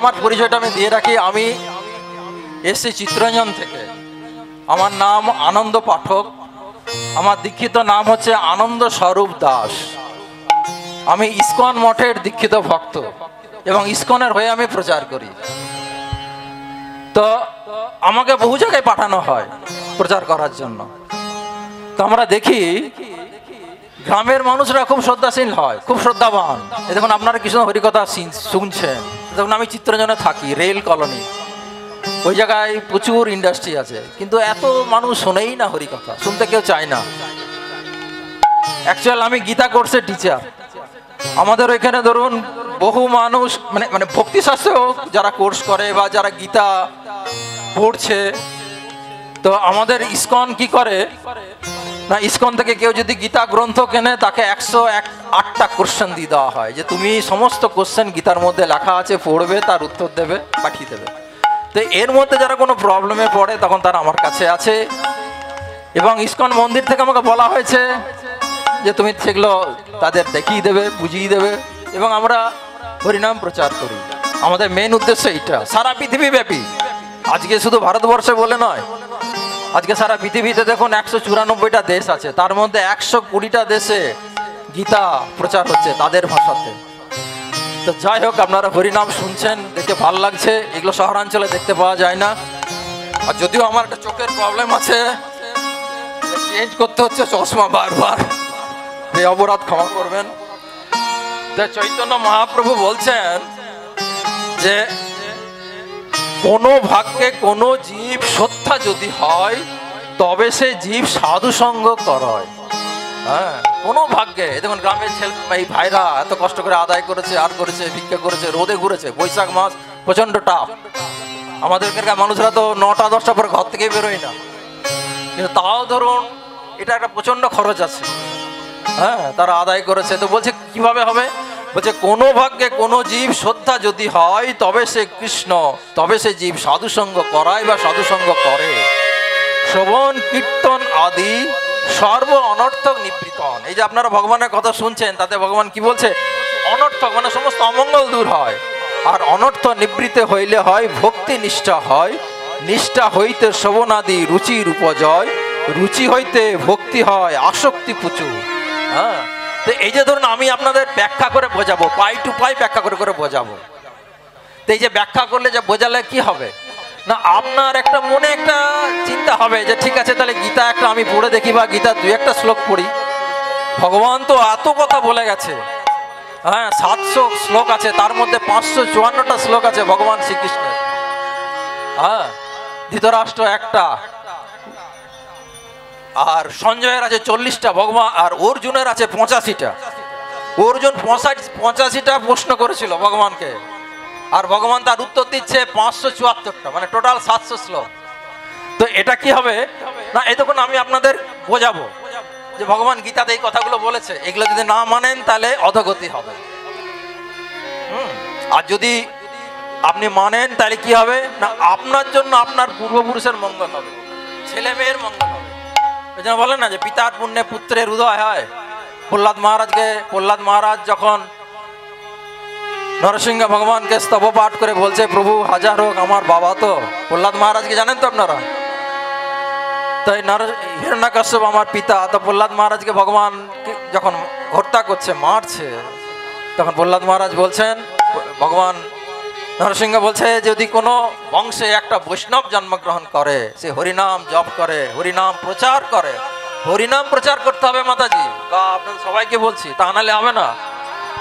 আমার পরিচয়টা আমি দিয়ে রাখি। আমি এসছি চিত্তরঞ্জন থেকে। আমার নাম আনন্দ পাঠক। আমার দীক্ষিত নাম হচ্ছে আনন্দ স্বরূপ দাস। আমি ইসকন মঠের দীক্ষিত ভক্ত এবং ইসকনের হয়ে আমি প্রচার করি। তো আমাকে বহু জায়গায় পাঠানো হয় প্রচার করার জন্য। তো আমরা দেখি গ্রামের মানুষরা খুব শ্রদ্ধাশীল হয়, খুব শ্রদ্ধাবান। দেখুন আপনারা কৃষ্ণ হরিকথা শুনছেন। দেখুন আমি চিত্তরঞ্জনে থাকি, রেল কলোনি, ওই জায়গায় প্রচুর ইন্ডাস্ট্রি আছে, কিন্তু এত মানুষ শোনেই না হরিকথা, শুনতে কেউ চায় না। অ্যাকচুয়াল আমি গীতা কোর্সের টিচার। আমাদের ওইখানে ধরুন বহু মানুষ মানে ভক্তিশাস্ত্রেও যারা কোর্স করে বা যারা গীতা পড়ছে, তো আমাদের ইসকন কি করে না, ইসকন থেকে কেউ যদি গীতা গ্রন্থ কেনে তাকে 108টা কোশ্চেন দিয়ে দেওয়া হয় যে তুমি সমস্ত কোশ্চেন গীতার মধ্যে লেখা আছে, পড়বে, তার উত্তর দেবে, পাঠিয়ে দেবে। তো এর মধ্যে যারা কোনো প্রবলেমে পড়ে তখন তারা আমার কাছে আছে এবং ইসকন মন্দির থেকে আমাকে বলা হয়েছে যে তুমি সেগুলো তাদের দেখিয়ে দেবে, বুঝিয়ে দেবে এবং আমরা হরিনাম প্রচার করি। আমাদের মেন উদ্দেশ্য এইটা, সারা পৃথিবীব্যাপী। আজকে শুধু ভারতবর্ষে বলে নয়, আজকে সারা পৃথিবীতে দেখুন 194টা দেশ আছে, তার মধ্যে 120টা দেশে গীতা প্রচার হচ্ছে তাদের ভাষাতে। তো যাই হোক, আপনারা হরিনাম শুনছেন, দেখে ভালো লাগছে। এগুলো শহরাঞ্চলে দেখতে পাওয়া যায় না। আর যদিও আমার একটা চোখের প্রবলেম আছে, চেঞ্জ করতে হচ্ছে চশমা বারবার, এই অপরাধ ক্ষমা করবেন। চৈতন্য মহাপ্রভু বলছেন যে কোনো ভাগ্যে কোনো জীব শ্রদ্ধা যদি হয় তবে সে জীব সাধু সঙ্গ করয়। হ্যাঁ, কোনো ভাগ্যে। দেখুন গ্রামের ছেলে এই ভাইরা এত কষ্ট করে আদায় করেছে, আর করেছে, ভিক্ষা করেছে, রোদে ঘুরেছে, বৈশাখ মাস প্রচন্ড টাপ। আমাদের এখানকার মানুষরা তো 9টা 10টা পরে ঘর থেকে বেরোয় না, কিন্তু তাও ধরুন এটা একটা প্রচন্ড খরচ আছে। হ্যাঁ, তারা আদায় করেছে। তো বলছে কিভাবে হবে? বলছে কোনো ভাগ্যে কোনো জীব শ্রদ্ধা যদি হয় তবে সে কৃষ্ণ, তবে সে জীব সাধুসঙ্গ করায় বা সাধুসঙ্গ করে। শ্রবণ কীর্তন আদি সর্ব অনর্থক নিবৃতন। এই যে আপনারা ভগবানের কথা শুনছেন, তাতে ভগবান কি বলছে? অনর্থক মানে সমস্ত অমঙ্গল দূর হয়। আর অনর্থ নিবৃত্তে হইলে হয় ভক্তি নিষ্ঠা হয়, নিষ্ঠা হইতে শ্রবণাদি রুচির উপজয়, রুচি হইতে ভক্তি হয় আসক্তি প্রচুর। হ্যাঁ, তো এই যে ধরুন আমি আপনাদের ব্যাখ্যা করে বোঝাবো, পাই টু পাই ব্যাখ্যা করে করে বোঝাবো। তো এই যে ব্যাখ্যা করলে যে বোঝালে কি হবে না, আপনার একটা মনে একটা চিন্তা হবে যে ঠিক আছে, তাহলে গীতা একটা আমি পড়ে দেখি বা গীতা 2-1টা শ্লোক পড়ি। ভগবান তো এত কথা বলে গেছে। হ্যাঁ, 700 শ্লোক আছে, তার মধ্যে 554টা শ্লোক আছে ভগবান শ্রীকৃষ্ণের। হ্যাঁ, ধৃতরাষ্ট্র একটা, আর সঞ্জয়ের আছে 40টা ভগবান, আর অর্জুনের আছে 85টা। অর্জুন 85টা প্রশ্ন করেছিল ভগবানকে, আর ভগবান তার উত্তর দিচ্ছে 574টা, মানে টোটাল 700 শ্লোক। তো এটা কি হবে না, এই তখন আমি আপনাদের বোঝাবো যে ভগবান গীতাতে এই কথাগুলো বলেছে, এগুলো যদি না মানেন তাহলে অধগতি হবে। আর যদি আপনি মানেন তাহলে কি হবে না, আপনার জন্য আপনার পূর্বপুরুষের মঙ্গল হবে, ছেলে মেয়ের মঙ্গল হবে। এই জন্য বলেন না যে পিতার পুণ্যে পুত্রের উদয় হয়। প্রহ্লাদ মহারাজ যখন নরসিংহ ভগবানকে স্তব পাঠ করে বলছে প্রভু হাজার হোক আমার বাবা, তো প্রহ্লাদ মহারাজকে জানেন তো আপনারা? তাই হিরণ্যকশ্যপ আমার পিতা। তো প্রহ্লাদ মহারাজকে ভগবান যখন হত্যা করছে, মারছে, তখন প্রহ্লাদ মহারাজ বলছেন, ভগবান নরসিংহ বলছে যদি কোনো বংশে একটা বৈষ্ণব জন্মগ্রহণ করে, সে হরিনাম জপ করে, হরিনাম প্রচার করে। হরিনাম প্রচার করতে হবে মাতাজি, বা আপনাদের সবাইকে বলছি, তা নাহলে হবে না।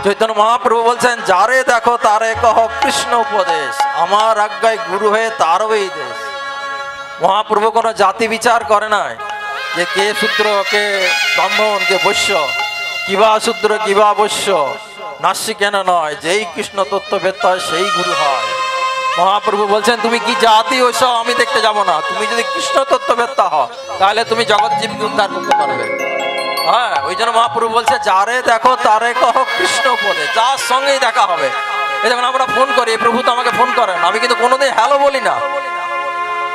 চৈতন্য মহাপ্রভু বলছেন যারে দেখো তারে কহ কৃষ্ণ উপদেশ, আমার আজ্ঞায় গুরু হয়ে তারও এই দেশ। মহাপ্রভু কোনো জাতি বিচার করে নাই যে কে শূদ্র, কে ব্রাহ্মণ, কে বৈশ্য, কিবা শূদ্র কিবা বৈশ্য, নাস্যি কেন নয়, যেই কৃষ্ণ তত্ত্ববেদ হয় সেই গুরু হয়। মহাপ্রভু বলছেন তুমি কি জাতি ওইসব আমি দেখতে যাব না, তুমি যদি কৃষ্ণ তত্ত্ববেত্তা হও তাহলে তুমি জগৎ জীবকে উদ্ধার করতে পারবে। হ্যাঁ, ওই জন্য মহাপ্রভু বলছে যারে দেখো তারে কহ কৃষ্ণ উপদেশ, যার সঙ্গেই দেখা হবে। এই যখন আমরা ফোন করি, প্রভু তো আমাকে ফোন করেন, আমি কিন্তু কোনোদিন হ্যালো বলি না,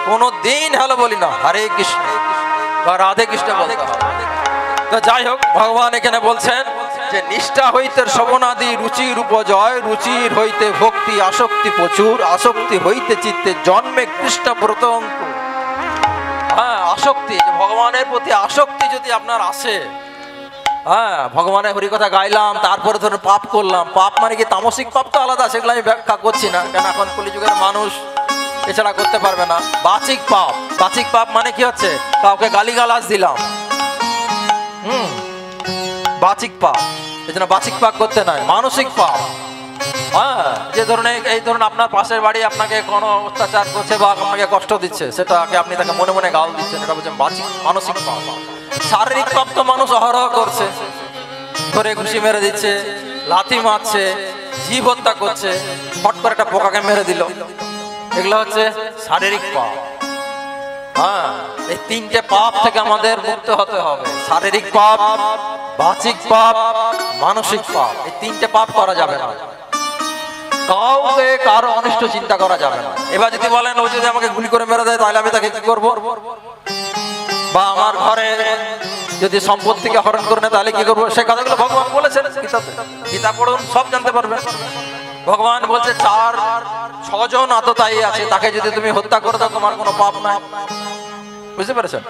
কোনোদিন হ্যালো বলি না, হরে কৃষ্ণ বা রাধে কৃষ্ণ বলতে হবে। তো যাই হোক, ভগবান এখানে বলছেন যে নিষ্ঠা হইতে শ্রবণাদি রুচির উপজয়, রুচির হইতে ভক্তি আসক্তি প্রচুর, আসক্তি হইতে চিত্তে জন্মে কৃষ্ণ ব্রত অঙ্কুর। হ্যাঁ, আসক্তি, ভগবানের প্রতি আসক্তি যদি আপনার আসে, হ্যাঁ, ভগবানের হরিকথা গাইলাম, তারপরে ধরুন পাপ করলাম। পাপ মানে কি তামসিক পাপ তো আলাদা, সেগুলো আমি ব্যাখ্যা করছি না, কেন এখন কলিযুগের মানুষ এছাড়া করতে পারবে না। বাচিক পাপ, বাচিক পাপ মানে কি হচ্ছে, কাউকে গালিগালাজ দিলাম, বাচিক পাপ। এই জন্য বাচিক পাপ করতে নাই। মানসিক পাপ, হ্যাঁ, যে ধরনের এই ধরুন আপনার পাশের বাড়ি আপনাকে কোনো অত্যাচার করছে বা আপনাকে কষ্ট দিচ্ছে, সেটাকে আপনি তাকে মনে মনে গাল দিচ্ছেন, এটা বলছেন বাচিক মানসিক পাপ। শারীরিক পাপ তো মানুষ অহরহ করছে, ধরে ঘুষি মেরে দিচ্ছে, লাথি মারছে, জীব হত্যা করছে, ফট করে একটা পোকাকে মেরে দিল, এগুলো হচ্ছে শারীরিক পাপ। হ্যাঁ, এই তিনটে পাপ থেকে আমাদের মুক্ত হতে হবে। শারীরিক পাপ, বাচিক পাপ, মানসিক পাপ, এই তিনটে পাপ করা যাবে না। কাউকে কারো অনিষ্ট চিন্তা করা যাবে না। এবার যদি বলেন ও যদি আমাকে গুলি করে মেরে দেয়, তাহলে আমি তাকে কি করবো? বা আমার ঘরে যদি সম্পত্তিকে হরণ করে নেয়, তাহলে কি করবো? সেই কথাগুলো ভগবান বলেছেন গীতাতে। গীতা পড়ুন, সব জানতে পারবেন। ভগবান বলছে 4-6 জন আততায়ী আছে, তাকে যদি তুমি হত্যা করে দাও, তোমার কোনো পাপ নাই। বুঝতে পেরেছেন?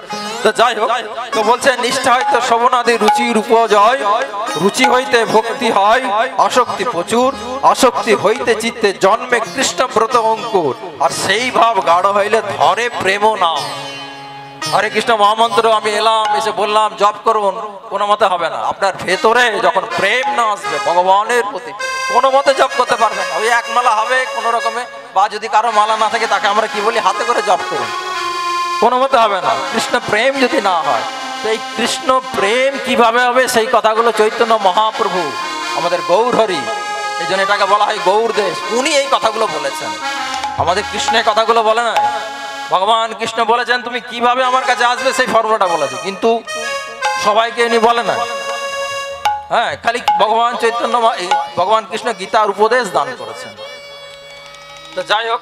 তো যাই হোক, তো বলছে নিষ্ঠা হইতে শ্রবণাদি রুচির উপজয়, রুচি হইতে ভক্তি হয়, আসক্তি প্রচুর, আসক্তি হইতে চিত্তে জন্মে কৃষ্ণ ব্রত অঙ্কুর। আর সেই ভাব গাঢ় হইলে ধরে প্রেম নাম। হরে কৃষ্ণ মহামন্ত্র আমি এলাম, এসে বললাম জপ করুন, কোনো মতে হবে না। আপনার ভেতরে যখন প্রেম না আসবে ভগবানের প্রতি, কোনো মতে জপ করতে পারবেন না। ওই এক মালা হবে কোনো রকমে, বা যদি কারো মালা না থাকে তাকে আমরা কি বলি, হাতে করে জপ করুন, কোনো মতে হবে না। কৃষ্ণ প্রেম যদি না হয়, তো এই কৃষ্ণ প্রেম কিভাবে হবে, সেই কথাগুলো চৈতন্য মহাপ্রভু, আমাদের গৌর হরি, এই জন্য এটাকে বলা হয় গৌর দেশ, উনি এই কথাগুলো বলেছেন। আমাদের কৃষ্ণের কথাগুলো বলে না, ভগবান কৃষ্ণ বলেছেন তুমি কিভাবে আমার কাছে আসবে, সেই ফর্মটা বলেছে, কিন্তু সবাইকে উনি বলে না। হ্যাঁ, খালি ভগবান চৈতন্য, ভগবান কৃষ্ণ গীতার উপদেশ দান করেছেন। তো যাই হোক,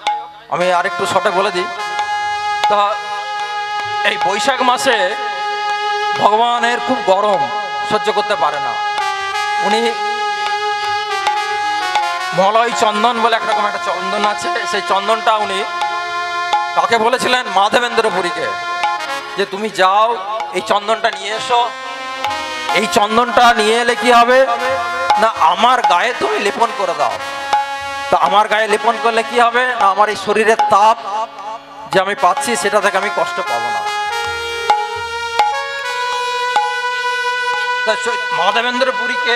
আমি আরেকটু শর্টে বলে দিই। তা এই বৈশাখ মাসে ভগবানের খুব গরম, সহ্য করতে পারে না। উনি মলয় চন্দন বলে একরকম একটা চন্দন আছে, সেই চন্দনটা উনি কাকে বলেছিলেন? মাধবেন্দ্র পুরীকে, যে তুমি যাও এই চন্দনটা নিয়ে এসো। এই চন্দনটা নিয়ে এলে কি হবে না, আমার গায়ে তুমি লেপন করে দাও। তো আমার গায়ে লেপন করলে কি হবে না, আমার এই শরীরের তাপ যে আমি পাচ্ছি, সেটা থেকে আমি কষ্ট পাবো না। মাধবেন্দ্র পুরীকে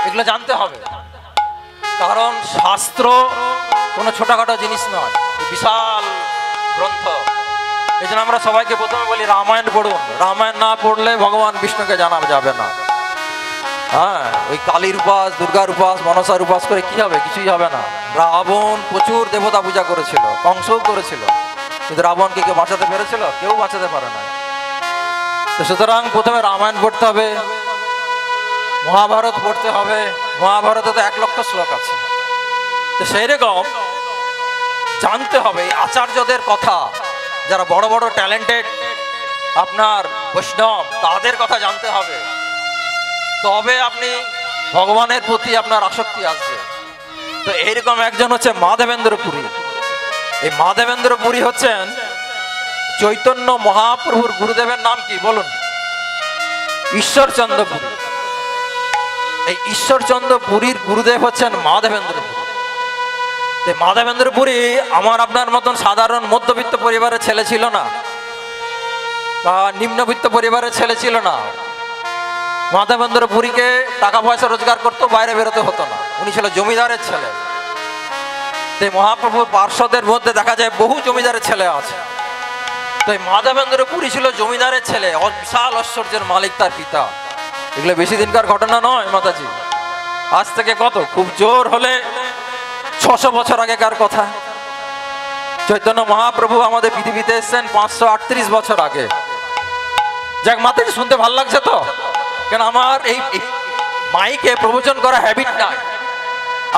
এগুলো জানতে হবে, কারণ শাস্ত্র কোনো ছোটখাটো জিনিস নয়, বিশাল গ্রন্থ। এই জন্য আমরা সবাইকে প্রথমে বলি রামায়ণ পড়ুন। রামায়ণ না পড়লে ভগবান বিষ্ণুকে জানা যাবে না। হ্যাঁ, ওই কালীর উপাস, দুর্গার উপাস, মনসার উপাস করে কি হবে? কিছুই হবে না। রাবণ প্রচুর দেবতা পূজা করেছিল, কংসও করেছিল, কিন্তু রাবণকে কেউ বাঁচাতে পেরেছিল? কেউ বাঁচাতে পারে না। তো সুতরাং প্রথমে রামায়ণ পড়তে হবে, মহাভারত পড়তে হবে। মহাভারতে তো 1 লক্ষ শ্লোক আছে। তো সেই রকম জানতে হবে আচার্যদের কথা, যারা বড় বড় ট্যালেন্টেড আপনার বৈষ্ণব, তাদের কথা জানতে হবে, তবে আপনি ভগবানের প্রতি আপনার আসক্তি আসবে। তো এইরকম একজন হচ্ছে মাধবেন্দ্র পুরী। এই মাধবেন্দ্র পুরী হচ্ছেন চৈতন্য মহাপ্রভুর গুরুদেবের নাম কি বলুন? ঈশ্বরচন্দ্র পুরী। এই ঈশ্বরচন্দ্র পুরীর গুরুদেব হচ্ছেন মাধবেন্দ্র পুরী। মাধবেন্দ্র পুরী আমার আপনার মতন সাধারণ মধ্যবিত্ত পরিবারের ছেলে ছিল না, বা নিম্নবিত্ত পরিবারের ছেলে ছিল না। মাধবেন্দ্র পুরীকে টাকা পয়সা রোজগার করতো, বাইরে বেরোতে হতো না। উনি ছিল জমিদারের ছেলে। তাই মহাপ্রভুর পার্শ্বদের মধ্যে দেখা যায় বহু জমিদারের ছেলে আছে। তাই মাধবেন্দ্র পুরী ছিল জমিদারের ছেলে, বিশাল ঐশ্বর্যের মালিক তার পিতা। এগুলো বেশি দিনকার ঘটনা নয় মাতাজি, আজ থেকে কত খুব জোর হলে 600 বছর আগেকার কথা। চৈতন্য মহাপ্রভু আমাদের পৃথিবীতে এসেছেন 538 বছর আগে। যাক মাতাজি, শুনতে ভালো লাগছে তো? কেন আমার এই মাইকে প্রবচন করা হ্যাবিট নাই।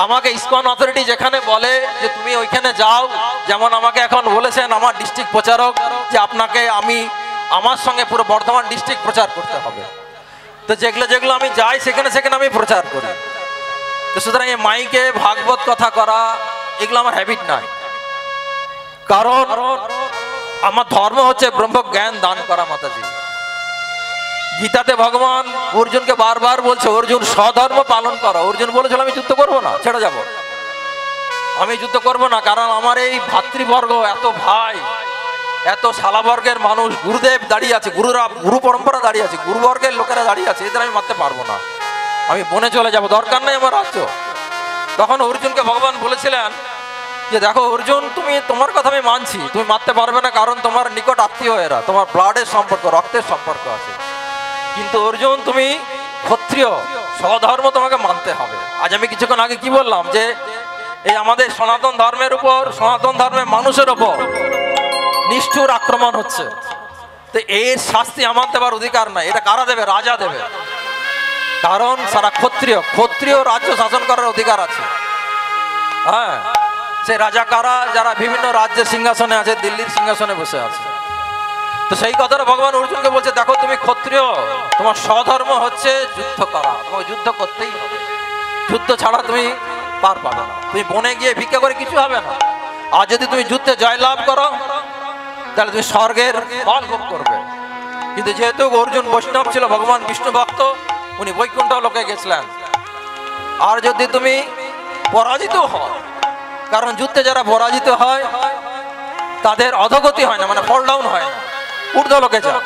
আমাকে ইসকন অথরিটি যেখানে বলে যে তুমি ওইখানে যাও, যেমন আমাকে এখন বলেছেন আমার ডিস্ট্রিক্ট প্রচারক যে আপনাকে আমার সঙ্গে পুরো বর্ধমান ডিস্ট্রিক্ট প্রচার করতে হবে। তো যেগুলো যেগুলো আমি যাই সেখানে সেখানে আমি প্রচার করি। তো সুতরাং এই মাইকে ভাগবত কথা করা এগুলো আমার হ্যাবিট নাই, কারণ আমার ধর্ম হচ্ছে ব্রহ্ম জ্ঞান দান করা। মাতাজি গীতাতে ভগবান অর্জুনকে বারবার বলছে, অর্জুন স্বধর্ম পালন করো। অর্জুন বলেছিল আমি যুদ্ধ করবো না, ছেড়ে যাব, আমি যুদ্ধ করব না, কারণ আমার এই ভাতৃবর্গ, এত ভাই, এত শালাবর্গের মানুষ, গুরুদেব দাঁড়িয়ে আছে, গুরু পরম্পরা দাঁড়িয়ে আছে, গুরুবর্গের লোকেরা দাঁড়িয়ে আছে, এদের আমি মারতে পারবো না, আমি বনে চলে যাব, দরকার নেই আমার রাজ্য। তখন অর্জুনকে ভগবান বলেছিলেন যে দেখো অর্জুন, তুমি তোমার কথা আমি মানছি, তুমি মারতে পারবে না, কারণ তোমার নিকট আত্মীয় এরা, তোমার ব্লাডের সম্পর্ক, রক্তের সম্পর্ক আছে। কিন্তু অর্জুন তুমি ক্ষত্রিয়, স্বধর্ম তোমাকে মানতে হবে। আজ আমি কিছুক্ষণ আগে কি বললাম, যে এই আমাদের সনাতন ধর্মের উপর, সনাতন ধর্মের মানুষের উপর নিষ্ঠুর আক্রমণ হচ্ছে। তো এর শাস্তি আমার দেবার অধিকার নাই। এটা কারা দেবে? রাজা দেবে, কারণ সারা ক্ষত্রিয় রাজ্য শাসন করার অধিকার আছে। হ্যাঁ, সে রাজা কারা? যারা বিভিন্ন রাজ্যের সিংহাসনে আছে, দিল্লির সিংহাসনে বসে আছে। তো সেই কথাটা ভগবান অর্জুনকে বলছে, দেখো তুমি ক্ষত্রিয়, তোমার স্বধর্ম হচ্ছে যুদ্ধ করা, তোমাকে যুদ্ধ করতেই হবে, যুদ্ধ ছাড়া তুমি পার পাবে না, তুমি বনে গিয়ে ভিক্ষা করে কিছু হবে না। আর যদি তুমি যুদ্ধে জয়লাভ করো তাহলে তুমি স্বর্গের ফল ভোগ করবে। কিন্তু যেহেতু অর্জুন বৈষ্ণব ছিল, ভগবান বিষ্ণু ভক্ত, উনি বৈকুণ্ঠ লোকে গেছিলেন। আর যদি তুমি পরাজিত হও, কারণ যুদ্ধে যারা পরাজিত হয় তাদের অধোগতি হয় না, মানে ফল ডাউন হয় না, ঊর্ধ্ব লোকে যায়।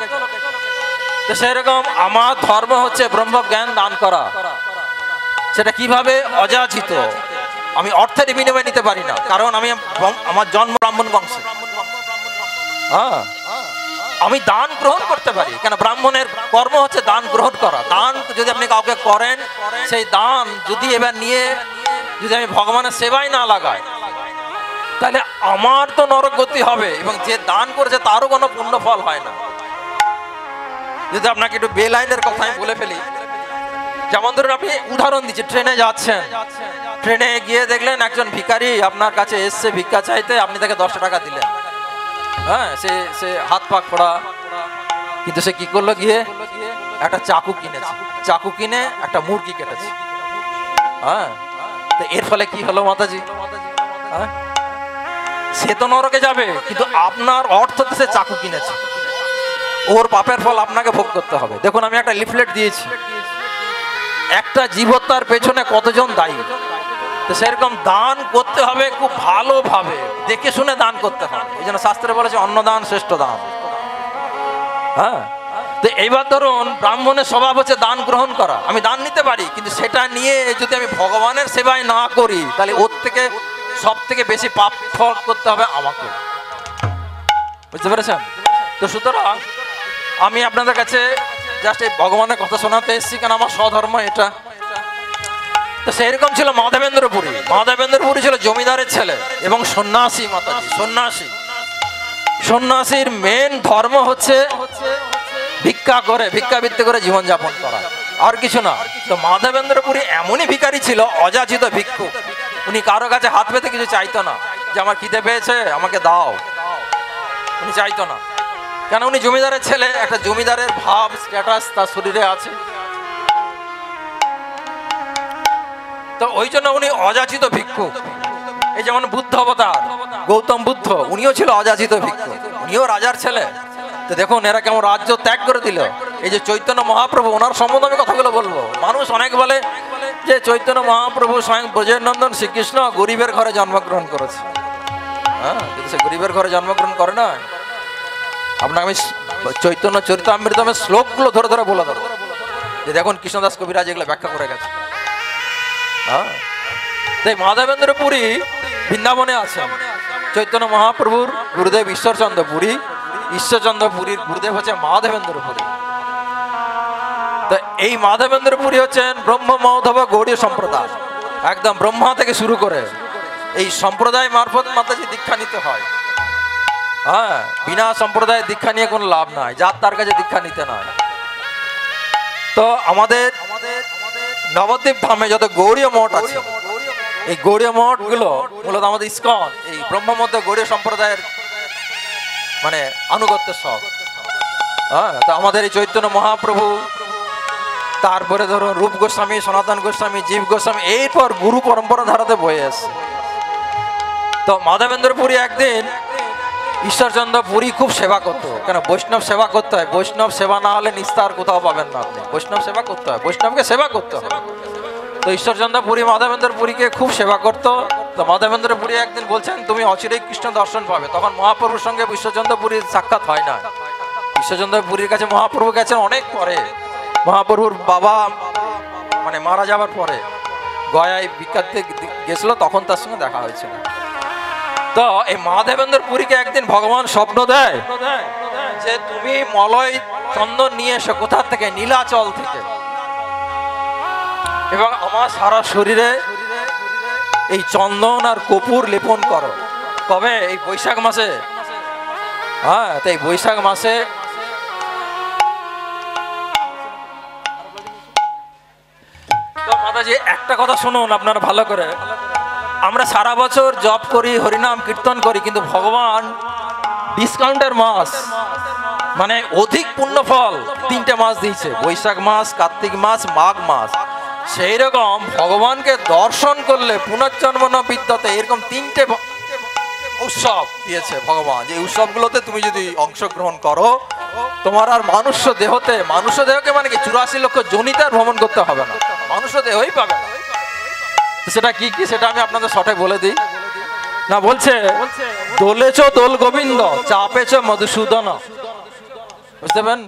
তো সেরকম আমার ধর্ম হচ্ছে ব্রহ্ম জ্ঞান দান করা। সেটা কিভাবে? অযাচিত। আমি অর্থের বিনিময়ে নিতে পারি না, কারণ আমি, আমার জন্ম ব্রাহ্মণ বংশে। হ্যাঁ, আমি দান গ্রহণ করতে পারি, কেন ব্রাহ্মণের কর্ম হচ্ছে দান গ্রহণ করা। দান যদি আপনি কাউকে করেন, সেই দান যদি এবার নিয়ে যদি আমি ভগবানের সেবায় না লাগাই, তাহলে আমার তো নরক গতি হবে, এবং যে দান করেছে তারও কোনো পুণ্য ফল হয় না। যদি আপনাকে একটু বেলাইনের কথা আমি বলে ফেলি, যেমন ধরুন আপনি উদাহরণ দিচ্ছি, ট্রেনে যাচ্ছেন, ট্রেনে গিয়ে দেখলেন একজন ভিখারি আপনার কাছে এসছে ভিক্ষা চাইতে, আপনি তাকে 10 টাকা দিলেন। হ্যাঁ, সে হাত পা খোড়া, কিন্তু সে কি করলো, গিয়ে একটা চাকু কিনেছে, চাকু কিনে একটা মুরগি কেটেছে। হ্যাঁ, তো এর ফলে কি হলো মাতাজি? হ্যাঁ, সে তো নরকে যাবে, কিন্তু আপনার অর্থতে সে চাকু কিনেছে, ওর পাপের ফল আপনাকে ভোগ করতে হবে। দেখুন, আমি একটা লিফলেট দিয়েছি, একটা জীবত্যার পেছনে কতজন দায়ী। তো সেরকম দান করতে হবে খুব ভালোভাবে, দেখে শুনে দান করতে হবে। এই জন্য শাস্ত্রে বলেছে অন্নদান শ্রেষ্ঠ দান। হ্যাঁ, তো এইবার ধরুন ব্রাহ্মণের স্বভাব হচ্ছে দান গ্রহণ করা, আমি দান নিতে পারি, কিন্তু সেটা নিয়ে যদি আমি ভগবানের সেবায় না করি, তাহলে ওর থেকে সব থেকে বেশি পাপ ফল করতে হবে আমাকে। বুঝতে পেরেছেন? তো সুতরাং আমি আপনাদের কাছে জাস্ট এই ভগবানের কথা শোনাতে এসেছি, কারণ আমার স্বধর্ম এটা। তো সেইরকম ছিল মাধবেন্দ্রপুরী। মাধবেন্দ্রপুরী ছিল জমিদারের ছেলে এবং সন্ন্যাসী। মাতাজি সন্ন্যাসীর মেন ধর্ম হচ্ছে ভিক্ষাবৃত্তি করে জীবনযাপন করা, আর কিছু না। তো মাধবেন্দ্রপুরী এমনই ভিখারি ছিল, অযাচিত ভিক্ষু। উনি কারো কাছে হাত পেতে কিছু চাইতো না, যে আমার খিদে পেয়েছে আমাকে দাও, উনি চাইতো না। কেন? উনি জমিদারের ছেলে, একটা জমিদারের ভাব, স্ট্যাটাস তার শরীরে আছে। তো ওই জন্য উনি অযাচিত ভিক্ষু। এই যেমন বুদ্ধ অবতার গৌতম বুদ্ধ, উনিও ছিল অযাচিত ভিক্ষু, উনিও রাজার ছেলে। তো দেখুন এরা কেমন রাজ্য ত্যাগ করে দিল। এই যে চৈতন্য মহাপ্রভু, ওনার সম্বন্ধে আমি কথাগুলো বলবো। মানুষ অনেক বলে যে চৈতন্য মহাপ্রভু স্বয়ং ব্রজের নন্দন শ্রীকৃষ্ণ গরিবের ঘরে জন্মগ্রহণ করেছে। হ্যাঁ, কিন্তু সে গরিবের ঘরে জন্মগ্রহণ করে না। আপনাকে আমি চৈতন্য চরিতামৃতমের শ্লোকগুলো ধরে ধরে বলে দেবো, যে দেখুন কৃষ্ণদাস কবিরাজ এগুলো ব্যাখ্যা করে গেছে। হ্যাঁ, তাই মাধবেন্দ্রপুরী বৃন্দাবনে আছেন চৈতন্য মহাপ্রভুর গুরুদেব ঈশ্বরচন্দ্র পুরী। ঈশ্বরচন্দ্র পুরীর গুরুদেব হচ্ছে মাধবেন্দ্রপুরী। তো এই মাধবেন্দ্রপুরী হচ্ছেন ব্রহ্ম মৌধব গৌড়ীয় সম্প্রদায়, একদম ব্রহ্মা থেকে শুরু করে এই সম্প্রদায় মারফত মাতাজি দীক্ষা নিতে হয়। হ্যাঁ, বিনা সম্প্রদায়ের দীক্ষা নিয়ে কোনো লাভ নাই, যার তার কাছে দীক্ষা নিতে নয়। তো আমাদের নবদ্বীপ ধামে যত গৌড়ীয় মঠ আছে, এই গৌড়ীয় মঠ গুলো মূলত আমাদের ইস্কন, এই ব্রহ্মমধ্য গৌড়ীয় সম্প্রদায়ের মানে আনুগত্যের সব। হ্যাঁ, তো আমাদের এই চৈতন্য মহাপ্রভু তারপরে ধরুন রূপ গোস্বামী, সনাতন গোস্বামী, জীব গোস্বামী, এরপর গুরু পরম্পরা ধারাতে বয়ে আসছে। তো মাধবেন্দ্র পুরী একদিন ঈশ্বরচন্দ্র পুরী খুব সেবা করতো, কেন বৈষ্ণব সেবা করতে হয়, বৈষ্ণব সেবা না হলে নিস্তার কোথাও পাবেন না আপনি, বৈষ্ণব সেবা করতে হয়, বৈষ্ণবকে সেবা করতে হয়। তো ঈশ্বরচন্দ্র পুরী মাধবেন্দ্র পুরীকে খুব সেবা করতো। তো মাধবেন্দ্র পুরী একদিন বলছেন তুমি অচিরেই কৃষ্ণ দর্শন পাবে। তখন মহাপ্রভুর সঙ্গে ঈশ্বরচন্দ্র পুরীর সাক্ষাৎ হয় না। ঈশ্বরচন্দ্র পুরীর কাছে মহাপ্রভু গেছেন অনেক পরে, মহাপ্রভুর বাবা মানে মারা যাওয়ার পরে গয়ায় ভিক্ষাতে গেছিল, তখন তার সঙ্গে দেখা হয়েছিল। তো এই মহাদেবেন্দ্র পুরীকে একদিন ভগবান স্বপ্ন দেয় যে তুমি মলয় চন্দন নিয়ে এসো, কোথা থেকে? নীলাচল থেকে, এবং আমার সারা শরীরে এই চন্দন আর কপুর লেপন করো। কবে? এই বৈশাখ মাসে। হ্যাঁ, তো এই বৈশাখ মাসে তো মাতাজি একটা কথা শুনুন আপনারা ভালো করে। আমরা সারা বছর জপ করি, হরিনাম কীর্তন করি, কিন্তু ভগবান ডিসকাউন্টের মাস মানে অধিক পুণ্য ফল 3টে মাস দিয়েছে, বৈশাখ মাস, কার্তিক মাস, মাঘ মাস। সেই রকম ভগবানকে দর্শন করলে পুনর্জন্ম ন বিদ্যতে, এরকম 3টে উৎসব দিয়েছে ভগবান। যে উৎসবগুলোতে তুমি যদি অংশগ্রহণ করো, তোমার আর মানুষ্য দেহতে, মানুষ্য দেহকে মানে কি 84 লক্ষ জনিতে আর ভ্রমণ করতে হবে না, মানুষ্য দেহই পাবে না। সেটা কি কি সেটা আমি আপনাদের শর্টে বলে দিই না। বলছে দোলেচ দোল গোবিন্দ, চাপেচ মধুসূদন। বুঝতে পারেন?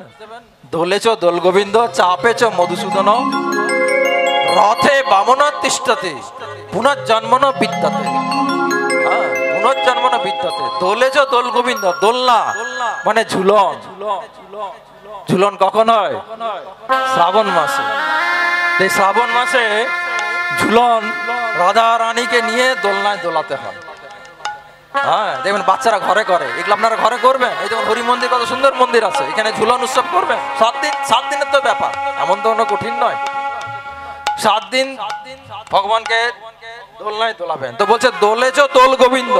দোলেচ দোল গোবিন্দ, চাপেচ মধুসূদন, রথে বামন তিষ্ঠতে, পুনর্জন্মন বিদ্যতে। হ্যাঁ, পুনর্জন্মন বিদ্যতে। দোলেচ দোল গোবিন্দ, দোলনা মানে ঝুলন। ঝুলন কখন হয়? শ্রাবণ মাসে। এই শ্রাবণ মাসে ঝুলন রাধা রানীকে নিয়ে দোলনায় দোলাতে হয়। হ্যাঁ, দেখবেন বাচ্চারা ঘরে করে, এগুলো আপনারা ঘরে করবেন। এই যেমন হরি মন্দির, কত সুন্দর মন্দির আছে, এখানে ঝুলন উৎসব করবেন। 7 দিনের তো ব্যাপার, এমন তো কোনো কঠিন নয়। 7 দিন ভগবানকে দোলনায় দোলাবেন। তো বলছে দোলেচ দোল গোবিন্দ,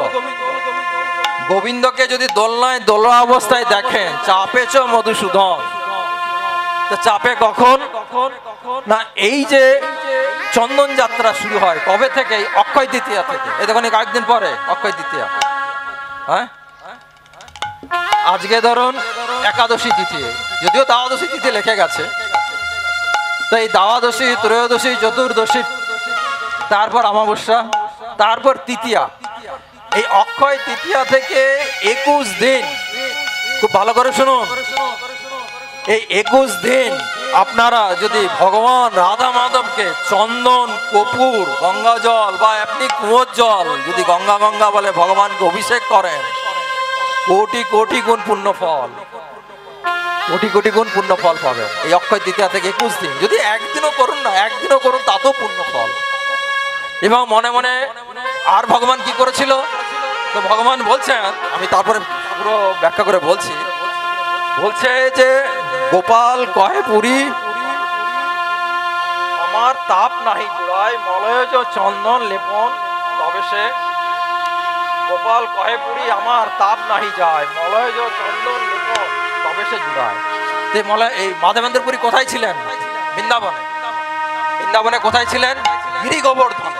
গোবিন্দকে যদি দোলনায় দোলা অবস্থায় দেখেন, চাপেচ মধুসূদন। তো চাপে কখন না? এই যে চন্দন যাত্রা শুরু হয় কবে থেকে? অক্ষয় তৃতীয়া থেকে। এই দেখুন কয়েকদিন পরে অক্ষয় তৃতীয়া। হ্যাঁ, আজকে ধরুন একাদশী তিথি, যদিও দ্বাদশী তিথি লিখে গেছে। তো এই দ্বাদশী, ত্রয়োদশী, চতুর্দশী, তারপর অমাবস্যা, তারপর তৃতীয়া। এই অক্ষয় তৃতীয়া থেকে 21 দিন, খুব ভালো করে শুনুন, এই 21 দিন আপনারা যদি ভগবান রাধা মাধবকে চন্দন, কপুর, গঙ্গা জল বা এমনি কুয়োর জল যদি গঙ্গা গঙ্গা বলে ভগবানকে অভিষেক করেন, কোটি কোটি গুণ পুণ্য ফল, কোটি কোটি গুণ পুণ্য ফল পাবেন। এই অক্ষয় তৃতীয়া থেকে 21 দিন যদি একদিনও করুন না, একদিনও করুন, তাতেও পুণ্য ফল। এবং মনে মনে আর ভগবান কি করেছিল? তো ভগবান বলছেন, আমি তারপরে পুরো ব্যাখ্যা করে বলছি। বলছে যে গোপাল কহে পুরী আমার তাপ নাহি জুড়ায়, মলয়জ চন্দন লেপন তবে সে। গোপাল কহে পুরী আমার তাপ নাহি যায়, মলয়জ চন্দন লেপন তবে সে জুড়ায়। এই মাধবেন্দ্র পুরী কোথায় ছিলেন? বৃন্দাবনে। বৃন্দাবনে কোথায় ছিলেন? গিরি গোবর্ধনে।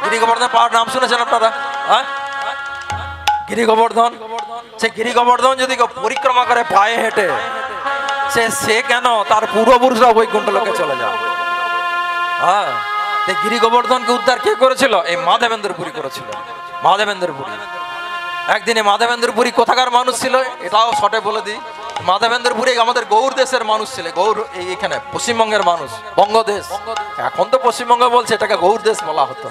গিরি গোবর্ধন পাহাড় নাম শুনেছেন আপনারা? হ্যাঁ, গিরি গোবর্ধন। সে গিরি গোবর্ধন যদি কেউ পরিক্রমা করে পায়ে হেঁটে, সে কেন তার পূর্বপুরুষরা বৈকুণ্ঠ লোকে চলে যায়। হ্যাঁ, গিরি গোবর্ধনকে উদ্ধার কে করেছিল? এই মাধবেন্দ্র পুরী করেছিল। মাধবেন্দ্র পুরী একদিনে মাধবেন্দ্র পুরী কোথাকার মানুষ ছিল এটাও শর্টে বলে দিই। মাধবেন্দ্র পুরী আমাদের গৌর দেশের মানুষ ছিল। গৌর এইখানে পশ্চিমবঙ্গের মানুষ, বঙ্গদেশ। এখন তো পশ্চিমবঙ্গ বলছে, এটাকে গৌর দেশ বলা হতো।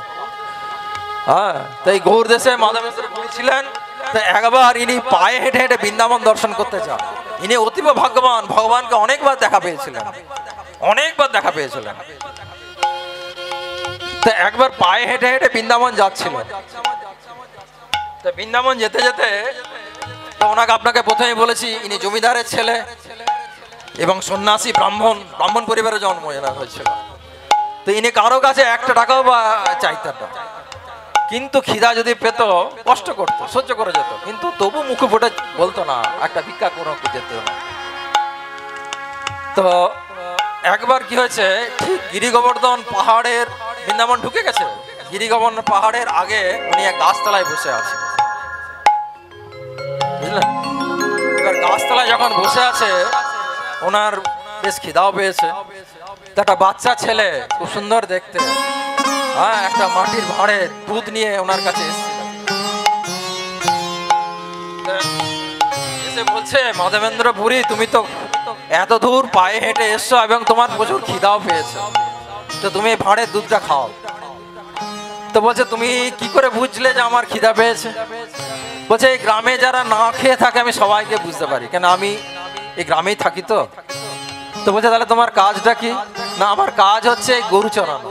হ্যাঁ, তো এই গৌর দেশে মাধবেন্দ্র পুরী ছিলেন। তো একবার ইনি পায়ে হেঁটে হেঁটে বৃন্দাবন দর্শন করতে চান। ইনি অতীব ভাগ্যবান, ভগবানকে অনেকবার দেখা পেয়েছিলেন, অনেকবার দেখা পেয়েছিলেন। তো একবার পায়ে হেঁটে হেঁটে বৃন্দাবন যাচ্ছিলেন। তো বৃন্দাবন যেতে যেতে তো ওনাকে, আপনাকে প্রথমেই বলেছি, ইনি জমিদারের ছেলে এবং সন্ন্যাসী ব্রাহ্মণ পরিবারে জন্ম এনার হয়েছিল। তো ইনি কারো কাছে 1 টাকাও বা চাইতেন না, কিন্তু খিদা যদি পেত কষ্ট করতো, সহ্য করে যেত, কিন্তু তবু মুখে ফুটে বলতো না একটা ভিক্ষা করে যেত না। তো একবার কি হয়েছে, ঠিক গিরি গোবর্ধন পাহাড়ের, বৃন্দাবন ঢুকে গেছে, গিরি গোবর্ধন পাহাড়ের আগে উনি এক গাছতলায় বসে আছে, বুঝলেন? এবার গাছতলায় যখন বসে আছে, ওনার বেশ খিদাও পেয়েছে। তো একটা বাচ্চা ছেলে, খুব সুন্দর দেখতে, হ্যাঁ, একটা মাটির ভাঁড়ে দুধ নিয়ে ওনার কাছে এসেছিল। এসে বলছে, মাধবেন্দ্র পুরী, তুমি তো এত দূর পায়ে হেঁটে এসছো এবং তোমার প্রচুর খিদাও পেয়েছে, তো তুমি এই ভাঁড়ের দুধটা খাও। তো বলছে, তুমি কি করে বুঝলে যে আমার খিদা পেয়েছে? বলছে, এই গ্রামে যারা না খেয়ে থাকে আমি সবাইকে বুঝতে পারি, কেন আমি এই গ্রামেই থাকি। তো বলছে, তাহলে তোমার কাজটা কি? না, আমার কাজ হচ্ছে গরু চড়ানো,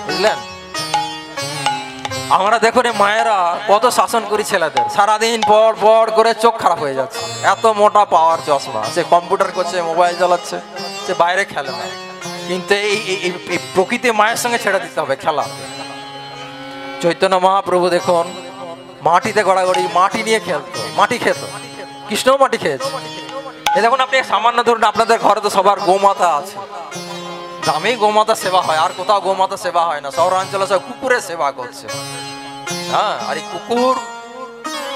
বুঝলেন? আমরা দেখুন এই মায়েরা কত শাসন করি ছেলেদের, সারাদিন পর পর করে চোখ খারাপ হয়ে যাচ্ছে, এত মোটা পাওয়ার চশমা, সে কম্পিউটার করছে, মোবাইল চালাচ্ছে, সে বাইরে খেলে না। কিন্তু এই প্রকৃতি মায়ের সঙ্গে ছেড়ে দিতে হবে খেলা। চৈতন্য মহাপ্রভু দেখুন মাটিতে গড়াগড়ি, মাটি নিয়ে খেলতো, মাটি খেত, কৃষ্ণও মাটি খেয়েছে। এ দেখুন, আপনি সামান্য ধরুন, আপনাদের ঘরে তো সবার গোমাতা আছে, গ্রামেই গোমাতা সেবা হয়, আর কোথাও গোমাতা সেবা হয় না, শহরাঞ্চলে সব কুকুরের সেবা করছে। হ্যাঁ, আর এই কুকুর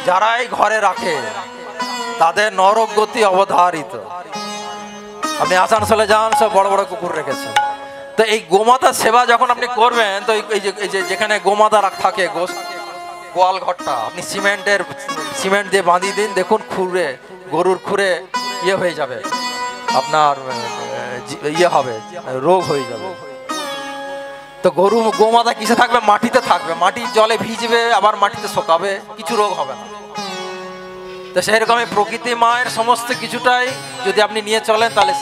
যারাই ঘরে রাখে তাদের নরক গতি অবধারিত। আপনি আসানসোলে যান, সব বড় বড় কুকুর রেখেছে। তো এই গোমাতা সেবা যখন আপনি করবেন, তো এই যে যেখানে গোমাতা থাকে, গোয়াল ঘরটা আপনি সিমেন্ট দিয়ে বাঁধিয়ে দিন, দেখুন খুঁড়ে, গরুর খুঁড়ে ইয়ে হয়ে যাবে, আপনার ইয়ে হবে, রোগ হয়ে যাবে। তো গোমাতা কিসে থাকবে? মাটিতে থাকবে, মাটি জলে ভিজবে, আবার মাটিতে শোকাবে, কিছু রোগ হবে না। তো সেরকমই প্রকৃতি মায়ের সমস্ত কিছুটাই যদি আপনি নিয়ে চলেন, তাহলে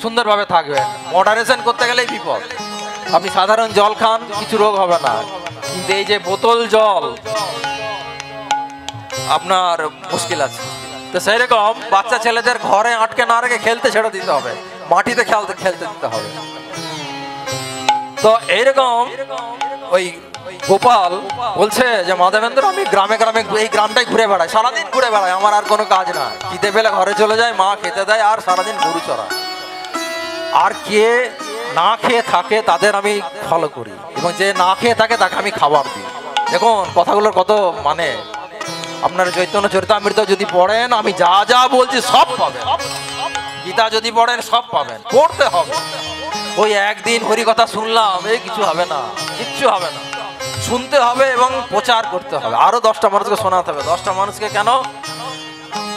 সুন্দরভাবে থাকবে। মডারেশন করতে গেলেই বিপদ। আপনি সাধারণ জল খান, কিছু রোগ হবে না, কিন্তু এই যে বোতল জল, আপনার মুশকিল আছে। তো সেই রকম বাচ্চা ছেলেদের ঘরে আটকে না রেখে খেলতে ছেড়ে দিতে হবে, মাটিতে খেলতে দিতে হবে। তো এইরকম ওই গোপাল বলছে যে, মাধবেন্দ্র, আমি গ্রামে গ্রামে এই গ্রামটাই ঘুরে বেড়াই, সারাদিন ঘুরে বেড়াই, আমার আর কোনো কাজ না, খিদে পেলে ঘরে চলে যায়, মা খেতে দেয়, আর সারাদিন গরু চড়ায়। আর কে না খেয়ে থাকে তাদের আমি ফলো করি, এবং যে না খেয়ে থাকে তাকে আমি খাবার দিই। দেখুন কথাগুলোর কত মানে। আপনার চৈতন্য চরিতামৃত যদি পড়েন, আমি যা যা বলছি সব পাবেন, গীতা যদি পড়েন সব পাবেন, পড়তে হবে। ওই একদিন হরি কথা শুনলাম, এই কিছু হবে না, কিচ্ছু হবে না, শুনতে হবে এবং প্রচার করতে হবে, আরো 10টা মানুষকে শোনাতে হবে। 10টা মানুষকে কেন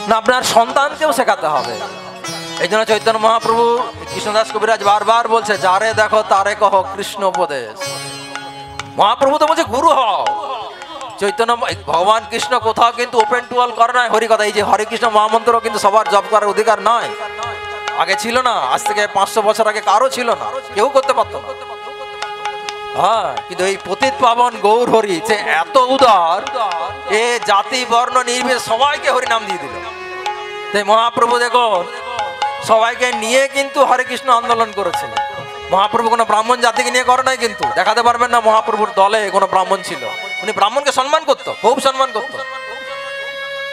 না, আপনার সন্তানকেও শেখাতে হবে। এই জন্য চৈতন্য মহাপ্রভু, কৃষ্ণদাস কবিরাজ বারবার বলছে, যারে দেখো তারে কহ কৃষ্ণ উপদেশ। মহাপ্রভু তো বলছে গুরু হও। চৈতন্য ভগবান কৃষ্ণ কোথাও কিন্তু ওপেন টু অল করে নাই হরি কথা। এই যে হরে কৃষ্ণ মহামন্ত্র কিন্তু সবার জপ করার অধিকার নয়, আগে ছিল না, আজ থেকে 500 বছর আগে কারো ছিল না, কেউ করতে পারতো না। হ্যাঁ, কিন্তু এই পতিত পাবন গৌর হরি যে এত উদার, এ জাতি বর্ণ নির্বিশেষে সবাইকে হরি নাম দিয়ে দিল। তাই মহাপ্রভু দেখুন সবাইকে নিয়ে কিন্তু হরে কৃষ্ণ আন্দোলন করেছিলেন। মহাপ্রভু কোনো ব্রাহ্মণ জাতিকে নিয়ে করে নাই, কিন্তু দেখাতে পারবেন না মহাপ্রভুর দলে কোনো ব্রাহ্মণ ছিল। উনি ব্রাহ্মণকে সম্মান করতো, খুব সম্মান করতো।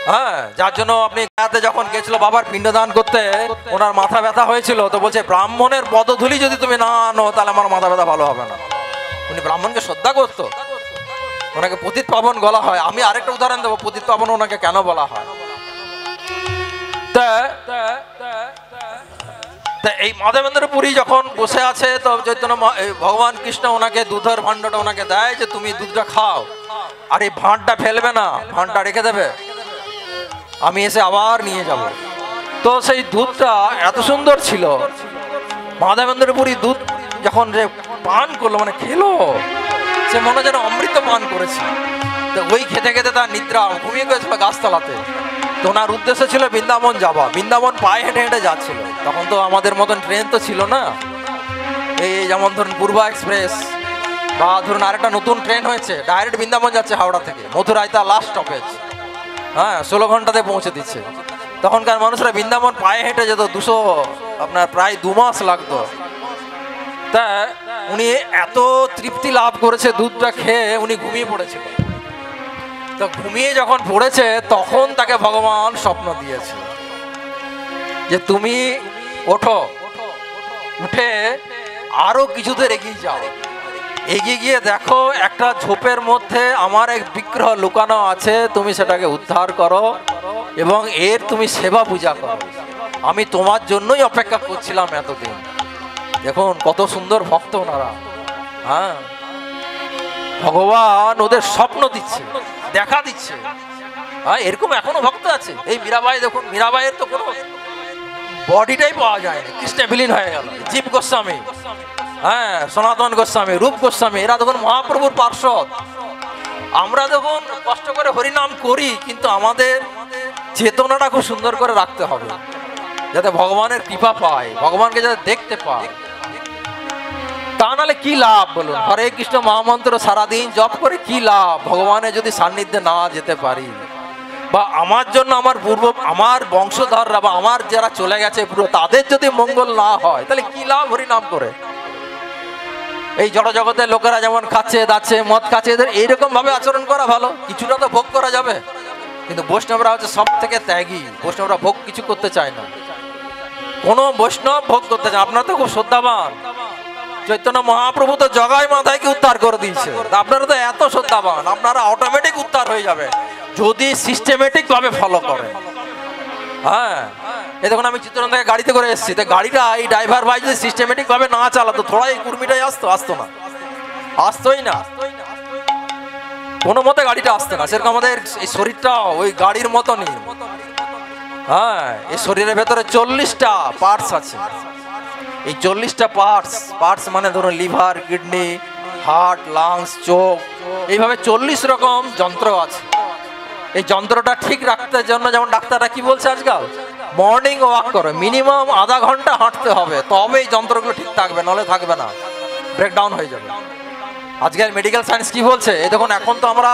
হ্যাঁ, যার জন্য আপনি গায়াতে যখন গেছিল বাবার পিণ্ডদান করতে, ওনার মাথা ব্যথা হয়েছিল, তো বলছে, ব্রাহ্মণের পদধূলি যদি তুমি না আনো তাহলে আমার মাথা ব্যথা ভালো হবে না। উনি ব্রাহ্মণকে শ্রদ্ধা করতো, ওনাকে পতিত পাবন বলা হয়। আমি আরেকটা উদাহরণ দেবো, পতিত পাবন ওনাকে কেন বলা হয়। এই মাধবেন্দ্র পুরী যখন বসে আছে, তো চৈতন্য ভগবান কৃষ্ণ ওনাকে দুধের ভাণ্ডটা ওনাকে দেয়, যে তুমি দুধটা খাও, আর এই ভাঁড়টা ফেলবে না, ভাঁড়টা রেখে দেবে, আমি এসে আবার নিয়ে যাব। তো সেই দুধটা এত সুন্দর ছিল, মাধবেন্দ্র পুরী দুধ যখন যে পান করলো, মানে খেলো, সে মনে যেন অমৃত পান করেছে। তো ওই খেতে খেতে তার নিদ্রা, ঘুমিয়ে গেছিল গাছতলাতে। তো ওনার উদ্দেশ্য ছিল বৃন্দাবন যাওয়া, বৃন্দাবন পায়ে হেঁটে হেঁটে যাচ্ছিল। তখন তো আমাদের মতন ট্রেন তো ছিল না, এই যেমন ধরুন পূর্বা এক্সপ্রেস, বা ধরুন আরেকটা নতুন ট্রেন হয়েছে, ডাইরেক্ট বৃন্দাবন যাচ্ছে হাওড়া থেকে, মথুরায় তার লাস্ট স্টপেজ। হ্যাঁ, 16 ঘন্টাতে পৌঁছে দিচ্ছে। তখনকার মানুষরা বৃন্দাবন পায়ে হেঁটে যেত, আপনার প্রায় 2 মাস লাগতো। তা উনি এত তৃপ্তি লাভ করেছে দুধটা খেয়ে, উনি ঘুমিয়ে পড়েছিল। তো ঘুমিয়ে যখন পড়েছে, তখন তাকে ভগবান স্বপ্ন দিয়েছে যে তুমি ওঠো, উঠে আরো কিছু দূর এগিয়ে যাও, এগিয়ে গিয়ে দেখো একটা ঝোপের মধ্যে আমার এক বিগ্রহ লুকানো আছে, তুমি সেটাকে উদ্ধার করো এবং এর তুমি সেবা পূজা করো, আমি তোমার জন্যই অপেক্ষা করছিলাম এতদিন। দেখুন কত সুন্দর ভক্ত ওনারা। হ্যাঁ, ভগবান ওদের স্বপ্ন দিচ্ছে, দেখা দিচ্ছে। হ্যাঁ, এরকম এখনো ভক্ত আছে। এই মীরাবাই দেখুন, মীরাবাইয়ের তো কোনো বডিটাই পাওয়া যায় না, কৃষ্ণে বিলীন হয়ে গেল। জীব গোস্বামী, হ্যাঁ, সনাতন গোস্বামী, রূপ গোস্বামী, এরা দেখুন মহাপ্রভুর পার্ষদ। আমরা দেখুন কষ্ট করে হরিনাম করি, কিন্তু আমাদের চেতনাটা খুব সুন্দর করে রাখতে হবে, যাতে ভগবানের কৃপা পায়, ভগবানকে যাতে দেখতে পায়। তা নাহলে কি লাভ বলুন? হরে কৃষ্ণ মহামন্ত্র সারাদিন জপ করে কি লাভ, ভগবানের যদি সান্নিধ্যে না যেতে পারি, বা আমার জন্য আমার বংশধররা বা আমার যারা চলে গেছে পুরো তাদের যদি মঙ্গল না হয়, তাহলে কি লাভ হরিনাম করে? এই জড় জগতের লোকেরা যেমন খাচ্ছে দাচ্ছে মদ খাচ্ছে, এদের এইরকম ভাবে আচরণ করা ভালো, কিছুটা তো ভোগ করা যাবে। কিন্তু বৈষ্ণবরা হচ্ছে সব থেকে ত্যাগী, বৈষ্ণবরা ভোগ কিছু করতে চায় না, কোনো বৈষ্ণব ভোগ করতে চায়। আপনারা তো খুব শ্রদ্ধাবান, চৈতন্য মহাপ্রভু তো জগাই মাথায় কি উদ্ধার করে দিয়েছে, আপনারা তো এত শ্রদ্ধাবান, আপনারা অটোমেটিক উদ্ধার হয়ে যাবে যদি সিস্টেমেটিক ভাবে ফলো করে। হ্যাঁ, এই দেখুন আমি চিত্তরঞ্জন থেকে গাড়িতে করে এসেছি, তো গাড়িটা এই ড্রাইভার ভাই যদি সিস্টেমেটিক ভাবে না চালাতো, থোড়া এই কুর্মিটাই আসতো না, আসতোই না, কোনো মতে গাড়িটা আসতো না। সেরকম আমাদের এই শরীরটা ওই গাড়ির মতনই। হ্যাঁ, এই শরীরের ভেতরে 40টা পার্টস আছে। এই 40টা পার্টস মানে ধরুন লিভার, কিডনি, হার্ট, লাংস, চোখ, এইভাবে 40 রকম যন্ত্র আছে। এই যন্ত্রটা ঠিক রাখতে জন্য যেমন ডাক্তাররা কি বলছে আজকাল, মর্নিং ওয়াক করো, মিনিমাম আধা ঘন্টা হাঁটতে হবে, তবে এই যন্ত্রগুলো ঠিক থাকবে, নাহলে থাকবে না, ব্রেকডাউন হয়ে যাবে। আজকাল মেডিকেল সায়েন্স কি বলছে, এই দেখুন এখন তো আমরা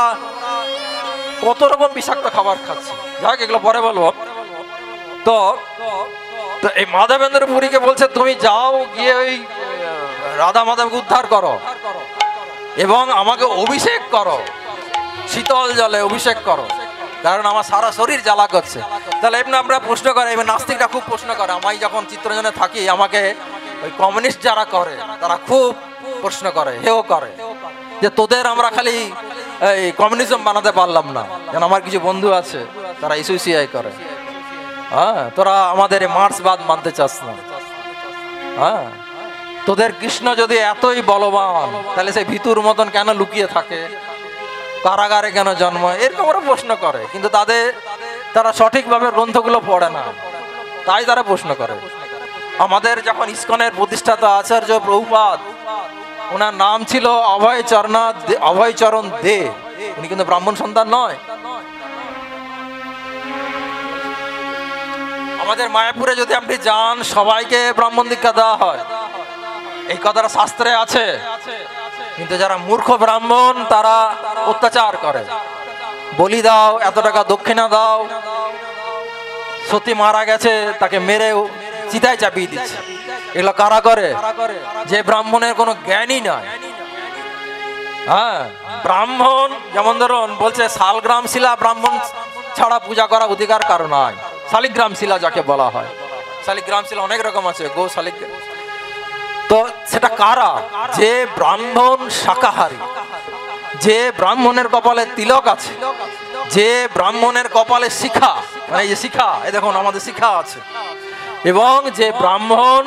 কত রকম বিষাক্ত খাবার খাচ্ছি, যাক এগুলো পরে বলবো। তো এই মাধবেন্দ্র পুরীকে বলছে তুমি যাও গিয়ে ওই রাধা মাধবকে উদ্ধার করো এবং আমাকে অভিষেক করো, শীতল জলে অভিষেক করো, কারণ আমার সারা শরীর জ্বালা করছে। তাহলে এমনি আমরা প্রশ্ন করে, এবার নাস্তিকরা খুব প্রশ্ন করে, আমি যখন চিত্তরঞ্জনে থাকি আমাকে ওই কমিউনিস্ট যারা করে তারা খুব প্রশ্ন করে, হেও করে, যে তোদের আমরা খালি এই কমিউনিজম বানাতে পারলাম না। যেন আমার কিছু বন্ধু আছে তারা ইসিআই করে, হ্যাঁ, তোরা আমাদের মার্ক্সবাদ মানতে চাস না। হ্যাঁ, তোদের কৃষ্ণ যদি এতই বলবান, তাহলে সেই ভিতুর মতন কেন লুকিয়ে থাকে, কারাগারে কেন জন্ম, এরকম ওরা প্রশ্ন করে। কিন্তু তারা সঠিকভাবে গ্রন্থগুলো পড়ে না, তাই তারা প্রশ্ন করে। আমাদের যখন ইসকনের প্রতিষ্ঠাতা আচার্য প্রভুপাদ, ওনার নাম ছিল অভয়চরণ দে, উনি কিন্তু ব্রাহ্মণ সন্তান নয়। আমাদের মায়াপুরে যদি আপনি যান, সবাইকে ব্রাহ্মণ দীক্ষা দেওয়া হয়, এই কথাটা শাস্ত্রে আছে। কিন্তু যারা মূর্খ ব্রাহ্মণ তারা অত্যাচার করে, বলি দাও, এত টাকা দক্ষিণা দাও, সতী মারা গেছে তাকে মেরে চিতায় চাপিয়ে দিচ্ছে। এগুলো কারা করে? যে ব্রাহ্মণের কোনো জ্ঞানই নাই। হ্যাঁ, ব্রাহ্মণ যেমন ধরুন বলছে শালগ্রাম শিলা ব্রাহ্মণ ছাড়া পূজা করা অধিকার কারণ নয়। শালিগ্রাম শিলা যাকে বলা হয়, শালিগ্রাম শিলা অনেক রকম আছে, গো শালিগ্রাম। তো সেটা কারা? যে ব্রাহ্মণ শাকাহারী, যে ব্রাহ্মণের কপালে তিলক আছে, যে ব্রাহ্মণের কপালে শিখা, মানে এই যে শিখা, এই দেখুন আমাদের শিখা আছে, এবং যে ব্রাহ্মণ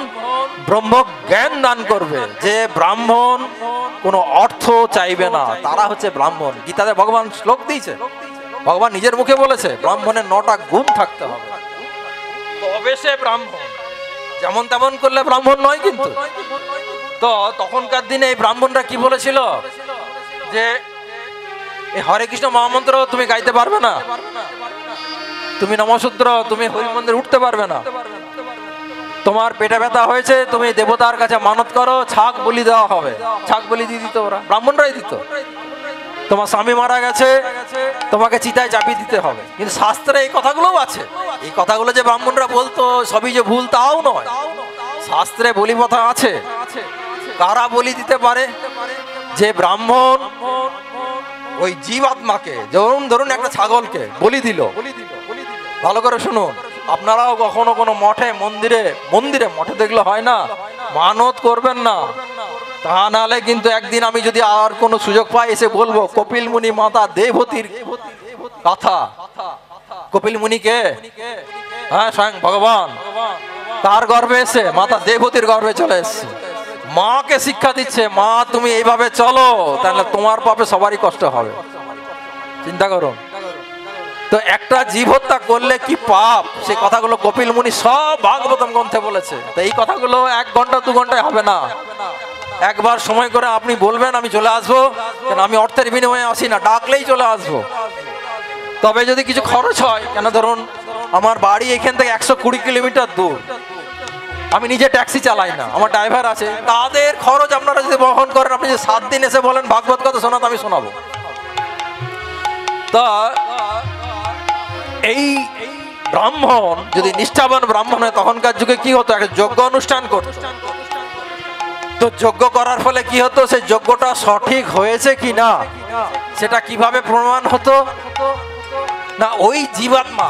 ব্রহ্ম জ্ঞান দান করবে, যে ব্রাহ্মণ কোনো অর্থ চাইবে না, তারা হচ্ছে ব্রাহ্মণ। গীতাতে ভগবান শ্লোক দিয়েছে, ভগবান নিজের মুখে বলেছে ব্রাহ্মণের 9টা গুণ থাকতে হবে, তবে সে ব্রাহ্মণ। যেমন তেমন করলে ব্রাহ্মণ নয়। কিন্তু তো তখনকার দিনে এই ব্রাহ্মণরা কি বলেছিল, যে এই হরে কৃষ্ণ মহামন্ত্র তুমি গাইতে পারবে না, তুমি নমঃশূদ্র, তুমি হরি মন্দির উঠতে পারবে না, তোমার পেটে ব্যথা হয়েছে, তুমি দেবতার কাছে মানত করো, ছাগ বলি দেওয়া হবে। ছাগ বলি দিয়ে দিত ওরা, ব্রাহ্মণরাই দিত। তোমার স্বামী মারা গেছে, তোমাকে চিতায় চাপিয়ে দিতে হবে। কিন্তু শাস্ত্রে এই কথাগুলোও আছে। এই কথাগুলো যে ব্রাহ্মণরা বলতো সবই যে ভুল তাও নয়, শাস্ত্রে বলি কথা আছে। কারা বলি দিতে পারে? যে ব্রাহ্মণ ওই জীবাত্মাকে, ধরুন একটা ছাগলকে বলি দিল। ভালো করে শুনুন, আপনারাও কখনো কোনো মঠে মন্দিরে মঠে দেখলে হয় না, মানত করবেন না, তা নাহলে কিন্তু একদিন আমি যদি আর কোনো সুযোগ পাই এসে বলবো কপিল মুনি মাতা দেবতীর কথা। কপিল মুনিকে, হ্যাঁ, স্বয়ং ভগবান তার গর্ভে এসে মাতা দেবতীর গর্ভে চলে এসছে, মাকে শিক্ষা দিচ্ছে, মা তুমি এইভাবে চলো, তাহলে তোমার পাপে সবারই কষ্ট হবে। চিন্তা করুন তো, একটা জীব হত্যা করলে কি পাপ, সেই কথাগুলো কপিল মুনি সব ভাগবতম গ্রন্থে বলেছে। তো এই কথাগুলো 1 ঘন্টা 2 ঘন্টায় হবে না। একবার সময় করে আপনি বলবেন আমি চলে আসবো, কেন আমি অর্থের বিনিময়ে আসি না, ডাকলেই চলে আসবো। তবে যদি কিছু খরচ হয়, কেন ধরুন আমার বাড়ি এখান থেকে 120 কিলোমিটার দূর, আমি নিজে ট্যাক্সি চালাই না, আমার ড্রাইভার আছে, তাদের খরচ আপনারা যদি বহন করেন, আপনি যদি 7 দিন এসে বলেন ভাগবত কথা শোনাতে, আমি শোনাবো। তা এই ব্রাহ্মণ যদি নিষ্ঠাবান ব্রাহ্মণ হয়, তখনকার যুগে কি হতো, একটা যজ্ঞ অনুষ্ঠান করত। তো যজ্ঞ করার ফলে কি হতো, সেই যজ্ঞটা সঠিক হয়েছে কি না সেটা কিভাবে প্রমাণ হতো না, ওই জীবাত্মা,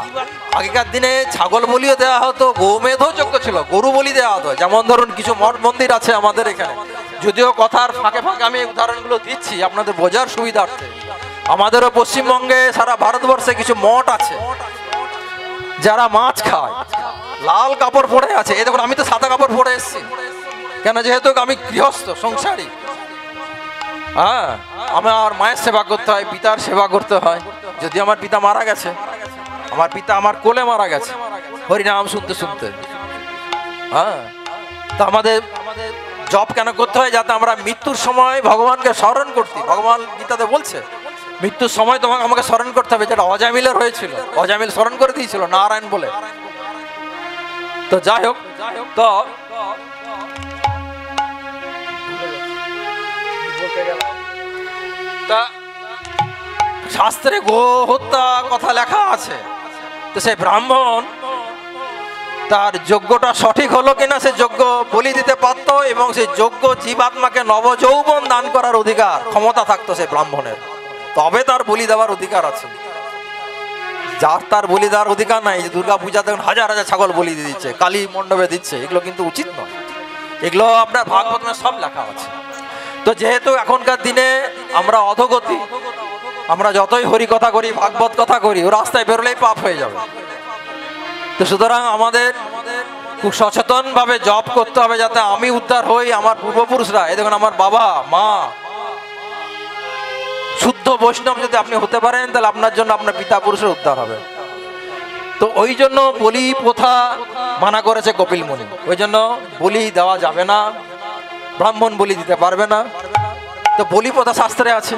আগেকার দিনে ছাগল বলিও দেওয়া হতো, গোমেধও যজ্ঞ ছিল, গরু বলি দেওয়া হতো। যেমন ধরুন কিছু মঠ মন্দির আছে আমাদের এখানে, যদিও কথার ফাঁকে ফাঁকে আমি উদাহরণগুলো দিচ্ছি আপনাদের বোঝার সুবিধার্থে। আমাদেরও পশ্চিমবঙ্গে, সারা ভারতবর্ষে কিছু মঠ আছে যারা মাছ খায়, লাল কাপড় পরে আছে। এই দেখুন, আমি তো সাদা কাপড় পরে এসেছি, কেন, যেহেতু আমি গৃহস্থ সংসারী। হ্যাঁ, আমার মায়ের সেবা করতে হয়, পিতার সেবা করতে হয়। যদি আমার পিতা মারা গেছে, আমার পিতা আমার কোলে মারা গেছে হরিনাম শুনতে শুনতে। হ্যাঁ, তা আমাদের জপ কেন করতে হয়, যাতে আমরা মৃত্যুর সময় ভগবানকে স্মরণ করতে। ভগবান গীতাতে বলছে মৃত্যুর সময় তোমাকে আমাকে স্মরণ করতে হবে, যেটা অজামিলের হয়েছিল, অজামিল স্মরণ করে দিয়েছিল নারায়ণ বলে। তো যাই হোক, তো শাস্ত্রে গো হত্যা কথা লেখা আছে। তো সেই ব্রাহ্মণ তার যজ্ঞটা সঠিক হলো কিনা, সে যজ্ঞ বলি দিতে পারতো, এবং সেই যজ্ঞ জীবাত্মাকে নবযৌবন দান করার অধিকার ক্ষমতা থাকতো সেই ব্রাহ্মণের, তবে তার বলি দেওয়ার অধিকার আছে। যার তার বলি দেওয়ার অধিকার নাই, যে দুর্গা পূজাতে হাজার হাজার ছাগল বলি দিয়ে দিচ্ছে, কালী মণ্ডপে দিচ্ছে, এগুলো কিন্তু উচিত নয়। এগুলো আপনার ভাগবতমে সব লেখা আছে। তো যেহেতু এখনকার দিনে আমরা অধগতি, আমরা যতই হরি কথা করি, ভাগবত কথা করি, ও রাস্তায় বেরোলেই পাপ হয়ে যাবে। তো সুতরাং আমাদের খুব সচেতন ভাবে জপ করতে হবে, যাতে আমি উদ্ধার হই, আমার পূর্বপুরুষরা, এই দেখুন আমার বাবা মা শুদ্ধ বৈষ্ণব যদি আপনি হতে পারেন, তাহলে আপনার জন্য আপনার পিতা পুরুষের উদ্ধার হবে। তো ওই জন্য বলি প্রথা মানা করেছে কপিল মুনি, ওই জন্য বলি দেওয়া যাবে না, ব্রাহ্মণ বলি দিতে পারবে না। তো বলি প্রথা শাস্ত্রে আছে।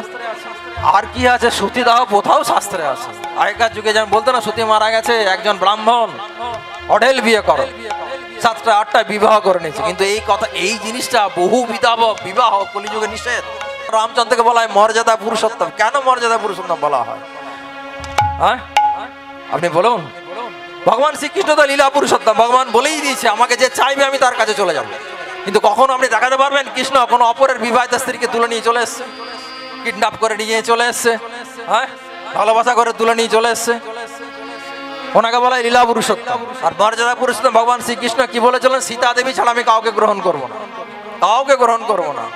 আর কি আছে, সতীদাহ প্রথাও শাস্ত্রে আছে। আগেকার যুগে যেমন বলতো না, সতী মারা গেছে, একজন ব্রাহ্মণ অঢেল বিয়ে করো, 7টা 8টা বিবাহ করে নিয়েছে। কিন্তু এই কথা, এই জিনিসটা বহু বিবাহ কলিযুগে নিষেধ। রামচন্দ্রকে বলা হয় মর্যাদা পুরুষোত্তম। কেন মর্যাদা পুরুষোত্তম বলা হয়? হ্যাঁ, আপনি বলুন। ভগবান শ্রীকৃষ্ণ তো লীলা পুরুষোত্তম, ভগবান বলেই দিয়েছে আমাকে যে চাইবে আমি তার কাছে চলে যাবো। কিন্তু কখনো আপনি দেখাতে পারবেন কৃষ্ণ কোনো অপরের বিবাহিত স্ত্রীকে তুলে নিয়ে চলে এসছে, কিডন্যাপ করে নিয়ে চলে এসছে, হ্যাঁ, ভালোবাসা করে তুলে নিয়ে চলে এসছে? ওনাকে বলা হয় লীলা পুরুষোত্তম। আর মর্যাদা পুরুষোত্তম ভগবান শ্রীকৃষ্ণ কি বলেছিলেন, সীতা দেবী ছাড়া আমি কাউকে গ্রহণ করবো না, কাউকে গ্রহণ করবো না।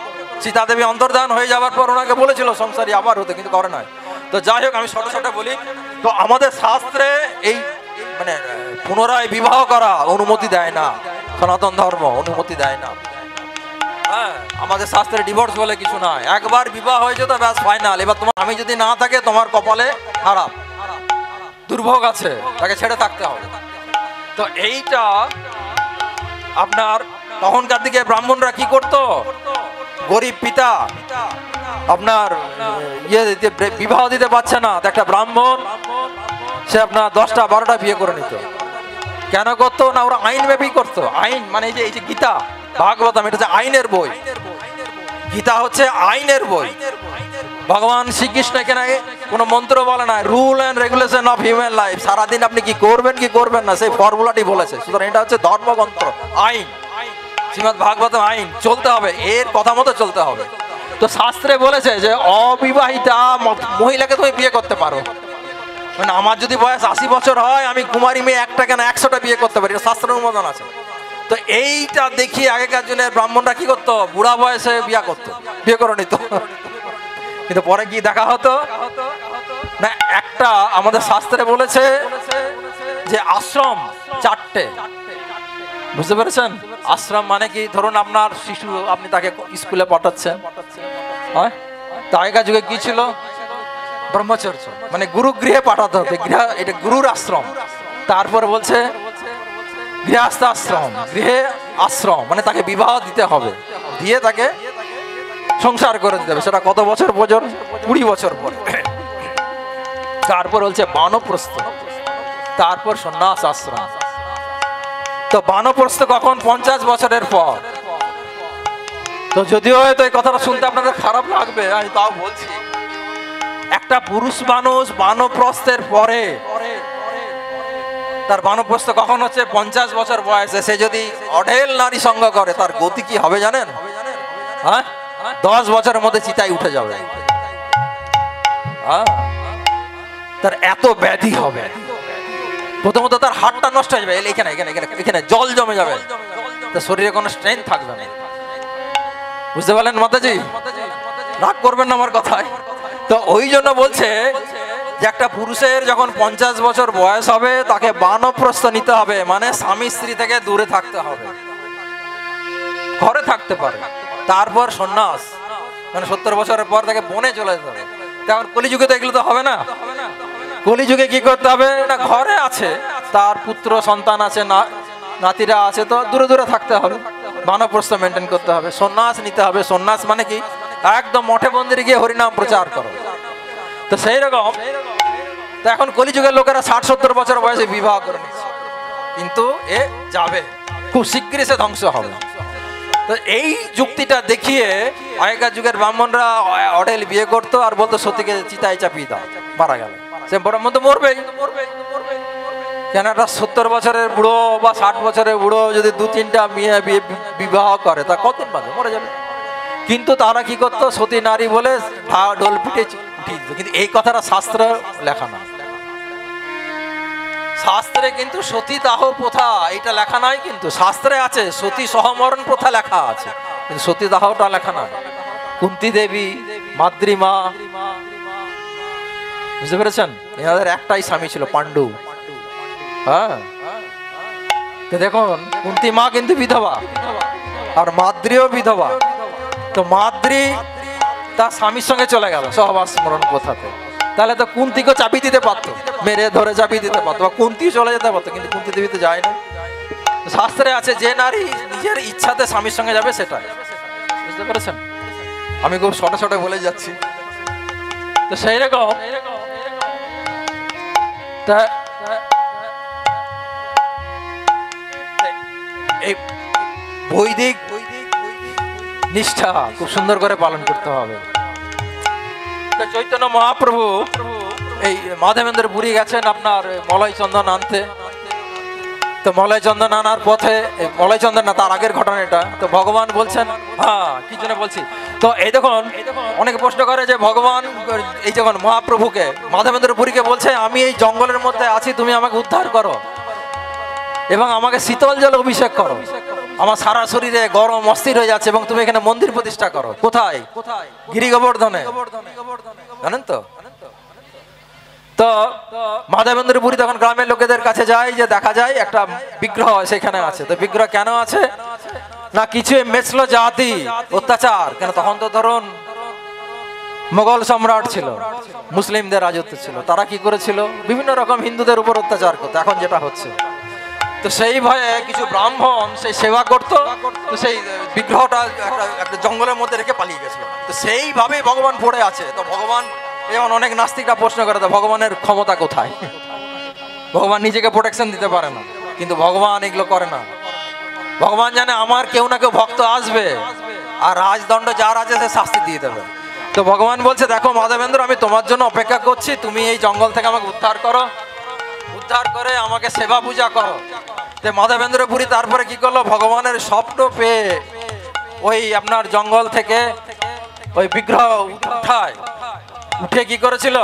সীতা দেবী অন্তর্ধান হয়ে যাওয়ার পর ওনাকে বলেছিল সংসারী আবার হতে, কিন্তু করে নাই। তো যাই হোক, আমি ছোট ছোট বলি। তো আমাদের শাস্ত্রে এই মানে পুনরায় বিবাহ করা অনুমতি দেয় না, সনাতন ধর্ম অনুমতি দেয় না। হ্যাঁ, আমাদের শাস্ত্রে ডিভোর্স বলে কিছু নাই, একবার বিবাহ হয়েছে তো ব্যাস ফাইনাল। এবার তোমার আমি যদি না থাকে, তোমার কপালে খারাপ দুর্ভোগ আছে, তাকে ছেড়ে থাকতে হবে। তো এইটা আপনার তখনকার দিকে ব্রাহ্মণরা কি করতো, গরিব পিতা আপনার বিবাহ দিতে পারছে না, তো একটা ব্রাহ্মণ সে আপনার 10টা 12টা বিয়ে করে নিত। কেন করতো না, ওরা আইন ব্যাপী করতো। আইন মানে এই যে গীতা ভাগবতম, এটা হচ্ছে আইনের বই। গীতা হচ্ছে আইনের বই। ভগবান শ্রীকৃষ্ণ এখানে কোনো মন্ত্র বলে না, rule and regulation of human life. সারাদিন আপনি কি করবেন কি করবেন না, সেই ফর্মুলাটি বলেছে। সুতরাং এটা হচ্ছে ধর্মগ্রন্থ, আইন, শ্রীমদ্ ভাগবত আইন, চলতে হবে, এর কথা মতো চলতে হবে। তো শাস্ত্রে বলেছে যে অবিবাহিতা মহিলাকে তুমি বিয়ে করতে পারো। মানে আমার যদি বয়স 80 বছর হয়, আমি কুমারী মেয়ে একটা কেন 100টা বিয়ে করতে পারি, শাস্ত্রের অনুমোদন আছে। তো এইটা দেখি আগেকার দিনের ব্রাহ্মণরা কি করতো, বুড়া বয়সে বিয়ে করে নিত। কিন্তু পরে কি দেখা হতো না, একটা আমাদের শাস্ত্রে বলেছে যে আশ্রম 4টে, বুঝতে পেরেছেন? আশ্রম মানে কি, ধরুন আপনার শিশু, আপনি তাকে স্কুলে পাঠাচ্ছেন, হ্যাঁ, তো আগেকার যুগে কি ছিল, ব্রহ্মচর্য মানে গুরুগৃহে পাঠাতে হতো, এটা গুরুর আশ্রম। তারপর বলছে গৃহস্থ আশ্রম, গৃহে আশ্রম মানে তাকে বিবাহ দিতে হবে, দিয়ে তাকে সংসার করে দিতে হবে। সেটা কত বছর পর্যন্ত? 20 বছর পরে। তারপর বলছে বানপ্রস্থ, তারপর সন্ন্যাস আশ্রম। তো বানপ্রস্থ কখন? 50 বছরের পর। তো যদিও হয়তো এই কথাটা শুনতে আপনাদের খারাপ লাগবে, আমি তাও বলছি, একটা পুরুষ মানুষ বানপ্রস্থের পরে, তার বানপ্রস্থ কখন হচ্ছে? 50 বছর বয়সে। সে যদি অঢেল নারী সঙ্গ করে, তার গতি কি হবে জানেন? হ্যাঁ, 10 বছরের মধ্যে চিতায় উঠে যাবে। তার এত ব্যাধি হবে, প্রথমত তার হাড়টা নষ্ট হয়ে যাবে, এখানে এখানে এখানে জল জমে যাবে, তার শরীরে কোনো স্ট্রেংথ থাকবে না। বুঝতে পারলেন মাতাজি? রাগ করবেন না আমার কথায়। তো ওই জন্য বলছে যে একটা পুরুষের যখন 50 বছর বয়স হবে, তাকে বানপ্রস্থ নিতে হবে, মানে স্বামী স্ত্রী থেকে দূরে থাকতে হবে, ঘরে থাকতে পারে। তারপর সন্ন্যাস, মানে 70 বছরের পর তাকে বনে চলে যেতে হবে। তেমন কলিযুগে তো এগুলো তো হবে না। কলিযুগে কি করতে হবে না, ঘরে আছে, তার পুত্র সন্তান আছে, নাতিরা আছে, তো দূরে দূরে থাকতে হবে, বানপ্রস্থ মেনটেন করতে হবে, সন্ন্যাস নিতে হবে। সন্ন্যাস মানে কি, একদম মঠে মন্দিরে গিয়ে হরিনাম প্রচার করো। তো সেই রকম, তো এখন কলিযুগের লোকেরা 60-70 বছর বয়সে বিবাহ করে নিচ্ছে, কিন্তু এ যাবে, খুব শীঘ্রই সে ধ্বংস হবে। তো এই যুক্তিটা দেখিয়ে আগেকার যুগের ব্রাহ্মণরা অঢেল বিয়ে করতো, আর বলতো সতীকে চিতায় চাপিয়ে দাও, মারা গেল সে ব্রাহ্মণ তো মরবেই। কেন, একটা 70 বছরের বুড়ো বা 60 বছরের বুড়ো যদি 2-3টা মেয়ে বিবাহ করে, তা কতদিন বাদে মরে যাবে। কিন্তু তারা কি করতো, সতী নারী বলে ঢোল পিটে উঠিয়ে দিত। কিন্তু এই কথাটা শাস্ত্রে লেখা না, শাস্ত্রে কিন্তু সতী দাহ প্রথা এটা লেখা নাই, কিন্তু শাস্ত্রে আছে সতী সহমরণ প্রথা লেখা আছে, কিন্তু সতী দাহটা লেখা না। কুন্তী দেবী, মাদ্রিমা, বুঝতে পেরেছেন? এনাদের একটাই স্বামী ছিল, পাণ্ডু। হ্যাঁ, তো দেখুন কুন্তী মা কিন্তু বিধবা, আর মাদ্রিও বিধবা। তো মাদ্রি তার স্বামীর সঙ্গে চলে গেল সহবাস স্মরণ প্রথাতে, তাহলে তো কুন্তিকে চাবি দিতে পারতো, মেরে ধরে চাবি দিতে পারতো, বা কুন্তি চলে যেতে পারতো, কিন্তু কুন্তি দেবী তো যায় না। শাস্ত্রে আছে যে নারী নিজের ইচ্ছাতে স্বামীর সঙ্গে যাবে সেটাই, বুঝতে পেরেছেন? আমি খুব ছোট ছোট বলে যাচ্ছি। তো সেই রকম এই বৈদিক নিষ্ঠা খুব সুন্দর করে পালন করতে হবে। চৈতন্য মহাপ্রভু এই মাধবেন্দ্র পুরী গেছেন আপনার মলয় চন্দন আনতে। তো মলয় চন্দন আনার পথে, মলয় চন্দন না, তার আগের ঘটনা এটা। তো ভগবান বলছেন, হ্যাঁ কি জন্য বলছি, তো এই দেখুন অনেকে প্রশ্ন করে যে ভগবান এই যখন মহাপ্রভুকে, মাধবেন্দ্র পুরীকে বলছে, আমি এই জঙ্গলের মধ্যে আছি, তুমি আমাকে উদ্ধার করো এবং আমাকে শীতল জল অভিষেক করো, আমার সারা শরীরে গরম অস্থির হয়ে যাচ্ছে, এবং তুমি এখানে মন্দির প্রতিষ্ঠা করো। কোথায়? গিরি গোবর্ধনে, জানেন তো? তো মাধবেন্দ্র পুরী তখন গ্রামের লোকেদের কাছে যায়, যে দেখা যায় একটা বিগ্রহ সেখানে আছে। তো বিগ্রহ কেন আছে না, কিছু মেছল জাতি অত্যাচার, কেন তখন তো ধরুন মোগল সম্রাট ছিল, মুসলিমদের রাজত্ব ছিল, তারা কি করেছিল, বিভিন্ন রকম হিন্দুদের উপর অত্যাচার করতো, এখন যেটা হচ্ছে। তো সেই ভয়ে কিছু ব্রাহ্মণ সেই সেবা করতো, তো সেই বিগ্রহটা একটা জঙ্গলের মধ্যে রেখে পালিয়ে গেছিল। তো সেইভাবেই ভগবান পড়ে আছে। তো ভগবান, যেমন অনেক নাস্তিকরা প্রশ্ন করে, তো ভগবানের ক্ষমতা কোথায়? ভগবান নিজেকে প্রোটেকশন দিতে পারে না, কিন্তু ভগবান এগুলো করে না। ভগবান জানে আমার কেউ না কেউ ভক্ত আসবে, আর রাজদণ্ড যার আছে সে শাস্তি দিয়ে দেবে। তো ভগবান বলছে, দেখো মাধবেন্দ্র, আমি তোমার জন্য অপেক্ষা করছি, তুমি এই জঙ্গল থেকে আমাকে উদ্ধার করো, উদ্ধার করে আমাকে সেবা পূজা করো। তো মাধবেন্দ্র পুরী তারপরে কি করলো, ভগবানের স্বপ্ন পেয়ে ওই আপনার জঙ্গল থেকে ওই বিগ্রহ উঠায়, উঠে কি করেছিল,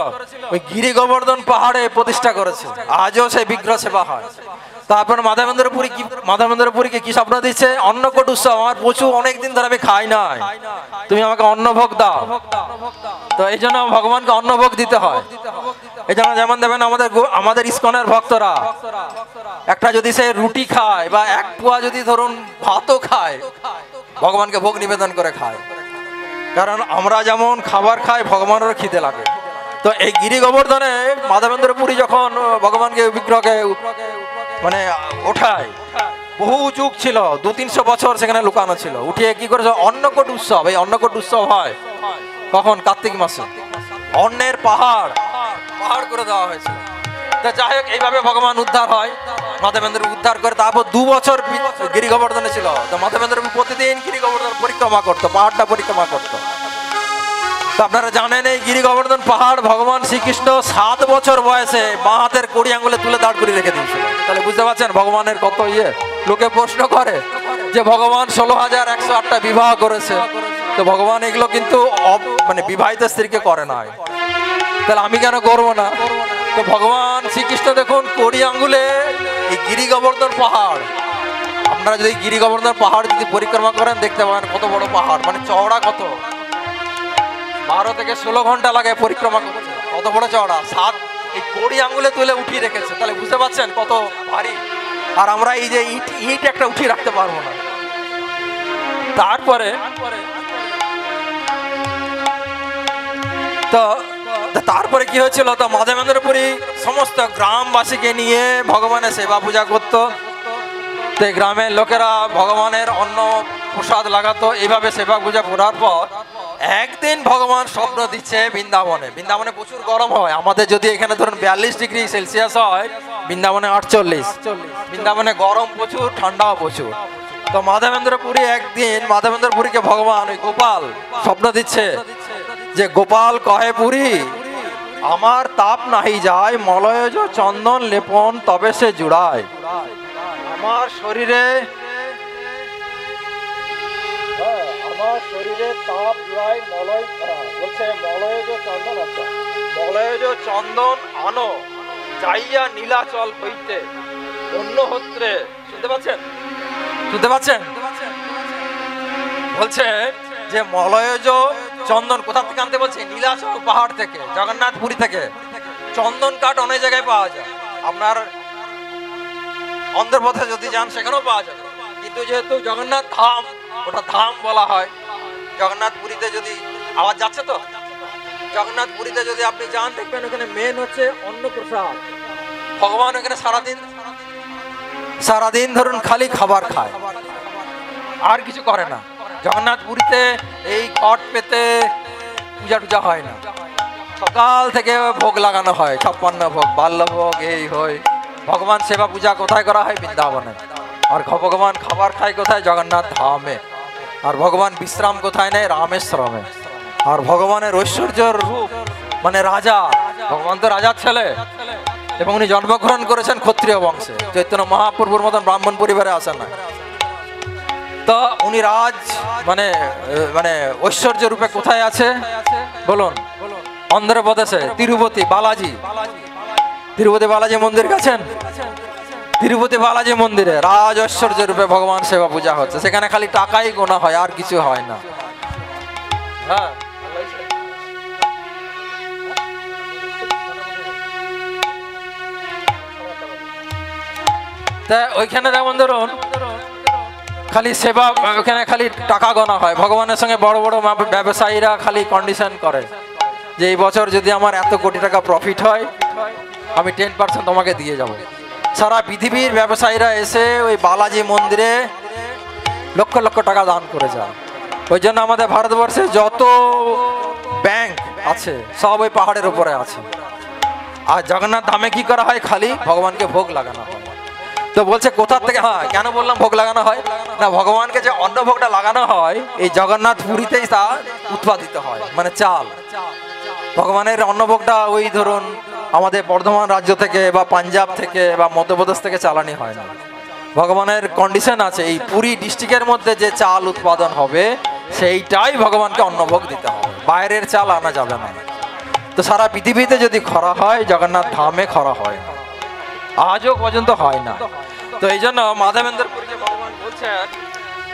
ওই গিরি গোবর্ধন পাহাড়ে প্রতিষ্ঠা করেছে। আজও সেই বিগ্রহ সেবা হয়। তারপর মাধবেন্দ্র পুরীকে কি স্বপ্ন দিচ্ছে? অন্নকূট উৎসব, আমার প্রচুর অনেকদিন ধরে আমি খাই নাই, তুমি আমাকে অন্নভোগ দাও। তো এই জন্য ভগবানকে অন্নভোগ দিতে হয়। এই জন্য যেমন দেবেন আমাদের ইসকনের ভক্তরা একটা যদি সে রুটি খায় বা এক পোয়া যদি ধরুন ভাতও খায়, ভগবানকে ভোগ নিবেদন করে খায়। কারণ আমরা যেমন খাবার খাই, ভগবানেরও খিদে লাগে। তো এই গিরি গোবর্ধনে মাধবেন্দ্র পুরী যখন ভগবানকে বিগ্রহকে মানে ওঠায়, বহু যুগ ছিল, 200-300 বছর সেখানে লুকানো ছিল, উঠিয়ে কি করেছে অন্নকূট উৎসব। এই অন্নকূট উৎসব হয় কখন? কার্তিক মাসে। অন্নের পাহাড় করে দেওয়া হয়েছিল। যাই হোক, এইভাবে ভগবান উদ্ধার হয়, মাধবেন্দ্র উদ্ধার করে। তারপর 2 বছর গিরি গোবর্ধনে ছিল। তো মাধবেন্দ্র প্রতিদিন গিরি গোবর্ধন পরিক্রমা করতো, পাহাড়টা পরিক্রমা করতো। তো আপনারা জানেন এই গিরি গোবর্ধন পাহাড় ভগবান শ্রীকৃষ্ণ 7 বছর বয়সে বাঁ হাতের কড়ি আঙুলে তুলে দাঁড় করে রেখে দিয়েছিল। তাহলে বুঝতে পারছেন ভগবানের কত ইয়ে। লোকে প্রশ্ন করে যে ভগবান 16,108টা বিবাহ করেছে, তো ভগবান এগুলো কিন্তু মানে বিবাহিত স্ত্রীকে করে নাই, তাহলে আমি কেন করবো না? তো ভগবান শ্রীকৃষ্ণ দেখুন কড়ি আঙ্গুলে এই গিরি গোবর্ধন পাহাড়, আপনারা যদি গিরি গোবর্ধন পাহাড় যদি পরিক্রমা করেন দেখতে পাবেন কত বড় পাহাড়, মানে চওড়া কত, 12 থেকে 16 ঘন্টা লাগে পরিক্রমা করতে, কত বড় চওড়া। এই কড়ি আঙ্গুলে তুলে উঠিয়ে রেখেছে, তাহলে বুঝতে পারছেন কত ভারী। আর আমরা এই যে ইট একটা উঠিয়ে রাখতে পারবো না। তারপরে কি হয়েছিল? তো মাধবেন্দ্র পুরী সমস্ত গ্রামবাসীকে নিয়ে ভগবানের সেবা পূজা করত। তো গ্রামের লোকেরা ভগবানের অন্ন প্রসাদ লাগাতো। এইভাবে সেবা পূজা করার পর একদিন ভগবান স্বপ্ন দিচ্ছে বৃন্দাবনে প্রচুর গরম হয়। আমাদের যদি এখানে ধরুন 42 ডিগ্রি সেলসিয়াস হয়, বৃন্দাবনে 48। বৃন্দাবনে গরম প্রচুর, ঠান্ডাও প্রচুর। তো মাধবেন্দ্র পুরীকে ভগবান ওই গোপাল স্বপ্ন দিচ্ছে যে গোপাল কহে পুরী আমার তাপ নাহি যায়, মলয়জ চন্দন লেপন তবে সে জুড়ায়। আমার শরীরে তাপ জুড়ায় মলয়জ চন্দন আনো যাইয়া নীলাচল হইতে অন্য হত্রে। শুনতে পাচ্ছেন? বলছে যে মলয়জ চন্দন কোথা থেকে আনতে বলছে? নীলাচল পাহাড় থেকে, জগন্নাথপুরী থেকে। চন্দন কাঠ অনেক জায়গায় পাওয়া যায়, আপনার অন্ধ্রপ্রদেশে যদি যান সেখানেও পাওয়া যাবে। কিন্তু যেহেতু জগন্নাথ ধাম, ওটা ধাম বলা হয়। জগন্নাথপুরীতে যদি আওয়াজ যাচ্ছে, তো জগন্নাথপুরীতে যদি আপনি যান দেখবেন ওখানে মেন হচ্ছে অন্নপ্রসাদ। ভগবান ওখানে সারাদিন ধরুন খালি খাবার খায়, আর কিছু করে না। জগন্নাথপুরীতে এই ঘট পেতে পূজা টুজা হয় না। সকাল থেকে ভোগ লাগানো হয়, 56 ভোগ, বাল্যভোগ এই হয়। ভগবান সেবা পূজা কোথায় করা হয়? বৃন্দাবনে। আর ভগবান খাবার খায় কোথায়? জগন্নাথ ধামে। আর ভগবান বিশ্রাম কোথায় নেয়? রামেশ্বরমে। আর ভগবানের ঐশ্বর্যের রূপ মানে রাজা, ভগবান তো রাজার ছেলে, এবং উনি জন্মগ্রহণ করেছেন ক্ষত্রিয় বংশে। চৈতন্য মহাপ্রভুর মতন ব্রাহ্মণ পরিবারে আসেন না। তো উনি রাজ মানে ঐশ্বর্য রূপে কোথায় আছে বলুন? অন্ধ্রপ্রদেশে তিরুপতি বালাজি মন্দির গেছেন? তিরুপতি বালাজি মন্দিরে রাজ ঐশ্বর্য রূপে ভগবান সেবা পূজা হচ্ছে। সেখানে খালি টাকাই গোনা হয়, আর কিছু হয় না। হ্যাঁ, তা ওইখানে যেমন ধরুন খালি সেবা, ওখানে খালি টাকা গোনা হয়। ভগবানের সঙ্গে বড় বড় ব্যবসায়ীরা খালি কন্ডিশন করে যে এই বছর যদি আমার এত কোটি টাকা প্রফিট হয়, আমি 10% তোমাকে দিয়ে যাব। সারা পৃথিবীর ব্যবসায়ীরা এসে ওই বালাজি মন্দিরে লক্ষ লক্ষ টাকা দান করে যায়। ওই জন্য আমাদের ভারতবর্ষে যত ব্যাংক আছে সব ওই পাহাড়ের উপরে আছে। আর জগন্নাথ ধামে কি করা হয়? খালি ভগবানকে ভোগ লাগানো হয়। তো বলছে কোথা থেকে, হ্যাঁ কেন বললাম ভোগ লাগানো হয় না, ভগবানকে যে অন্নভোগটা লাগানো হয় এই জগন্নাথ পুরীতেই তা উৎপাদিত হয়, মানে চাল। ভগবানের অন্নভোগটা ওই ধরুন আমাদের বর্ধমান রাজ্য থেকে বা পাঞ্জাব থেকে বা মধ্যপ্রদেশ থেকে চালানি হয় না। ভগবানের কন্ডিশন আছে এই পুরী ডিস্ট্রিক্টের মধ্যে যে চাল উৎপাদন হবে সেইটাই ভগবানকে অন্নভোগ দিতে হবে, বাইরের চাল আনা যাবে না। তো সারা পৃথিবীতে যদি খরা হয়, জগন্নাথ ধামে খরা হয়। আজও পর্যন্ত হয় না। তো এই জন্য মাধবেন্দ্রপুরীকে ভগবান বলছেন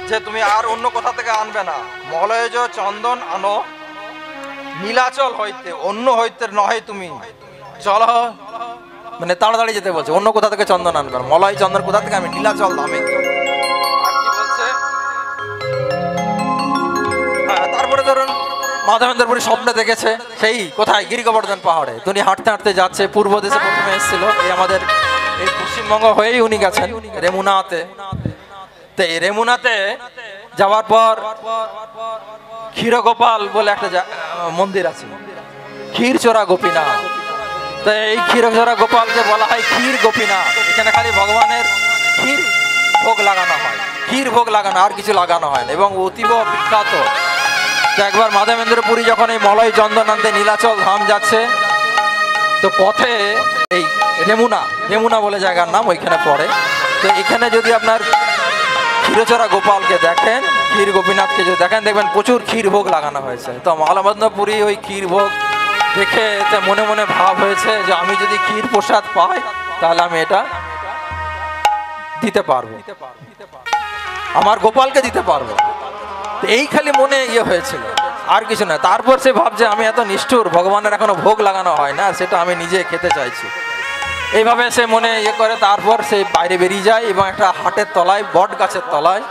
যে তুমি আর অন্য কোথা থেকে আনবে না, মলয়জ চন্দন আনো নীলাচল হইতে, অন্য হইতে নহে তুমি চল, মানে তাড়াতাড়ি যেতে বলছে, অন্য কোথা থেকে চন্দন আনবে না, মলয় চন্দন কোথা থেকে, আমি নীলাচল ধামে। আর কি বলছে, তারপরে ধরুন মাধবেন্দ্রপুরী স্বপ্নে দেখেছে সেই কোথায় গিরি গোবর্ধন পাহাড়ে, তিনি হাঁটতে হাঁটতে যাচ্ছে, পূর্ব দেশে প্রথমে এসেছিল, এই আমাদের এই পশ্চিমবঙ্গ হয়েই উনি গেছেন রেমুনাতে। তো এই রেমুনাতে যাওয়ার পর ক্ষীরগোপাল বলে একটা মন্দির আছে, ক্ষীরচোরা গোপীনাথ। তো এই ক্ষীরচোরা গোপালকে বলা হয় ক্ষীর গোপীনাথ। এখানে খালি ভগবানের ক্ষীর ভোগ লাগানো হয়, ক্ষীর ভোগ লাগানো, আর কিছু লাগানো হয় না, এবং অতীব বিখ্যাত। তো একবার মাধবেন্দ্রপুরী যখন এই মলয় চন্দন আনতে নীলাচল ধাম যাচ্ছে, তো পথে এই রেমুনা বলে জায়গার নাম, ওইখানে পড়ে। তো এখানে যদি আপনার ক্ষীরচোরা গোপালকে দেখেন, ক্ষীর গোপীনাথকে যদি দেখেন, দেখবেন প্রচুর ক্ষীর ভোগ লাগানো হয়েছে। তো মাধবেন্দ্রপুরী ওই ক্ষীর ভোগ দেখে মনে মনে ভাব হয়েছে যে আমি যদি ক্ষীর প্রসাদ পাই তাহলে আমি এটা দিতে পারবো, আমার গোপালকে দিতে পারবো। এই খালি মনে ইয়ে হয়েছিল, আর কিছু না। তারপর সে ভাবছে আমি এত নিষ্ঠুর, ভগবানের এখনো ভোগ লাগানো হয় না, সেটা আমি নিজে খেতে চাইছি। এইভাবে সে মনে ইয়ে করে, তারপর সে বাইরে বেরিয়ে যায় এবং একটা হাটের তলায়, বট গাছের তলায়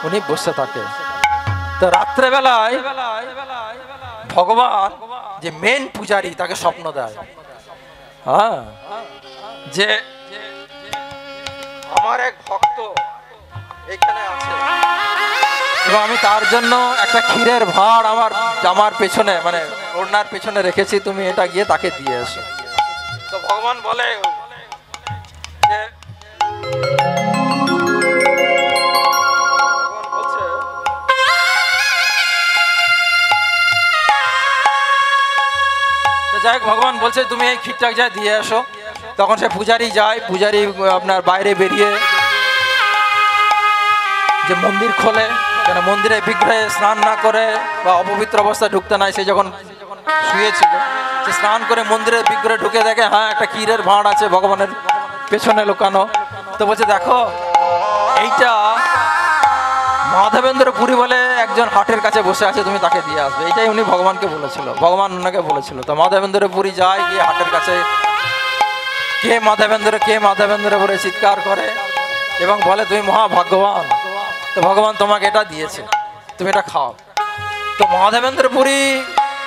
উনি বসে থাকে। তো রাত্রেবেলায় ভগবান যে মেন পূজারী তাকে স্বপ্ন দেয়, হ্যাঁ, যে আমার এক ভক্ত এখানে আছে এবং আমি তার জন্য একটা ক্ষীরের ভাঁড় আমার জামার পেছনে, মানে ওড়নার পেছনে রেখেছি, তুমি এটা গিয়ে তাকে দিয়ে এসো। তো ভগবান বলে যে যাই হোক, ভগবান বলছে তুমি এই ক্ষীরটা যা দিয়ে আসো। তখন সে পূজারি যায়, পূজারি আপনার বাইরে বেরিয়ে যে মন্দির খোলে, কেন মন্দিরে বিগ্রহে স্নান না করে বা অপবিত্র অবস্থায় ঢুকতে নাই। সে যখন শুয়েছিল, সে স্নান করে মন্দিরের বিগ্রহে ঢুকে দেখে হ্যাঁ একটা ক্ষীরের ভাঁড় আছে ভগবানের পেছনে লুকানো। তো বলছে দেখো এইটা মাধবেন্দ্রপুরী বলে একজন হাটের কাছে বসে আছে, তুমি তাকে দিয়ে আসবে। এটাই উনি ভগবানকে বলেছিল, ভগবান ওনাকে বলেছিল। তো মাধবেন্দ্রপুরী যায়, গিয়ে হাটের কাছে কে মাধবেন্দ্র বলে চিৎকার করে এবং বলে তুমি মহাভাগ্যবান, তো ভগবান তোমাকে এটা দিয়েছে, তুমি এটা খাও। তো মাধবেন্দ্রপুরী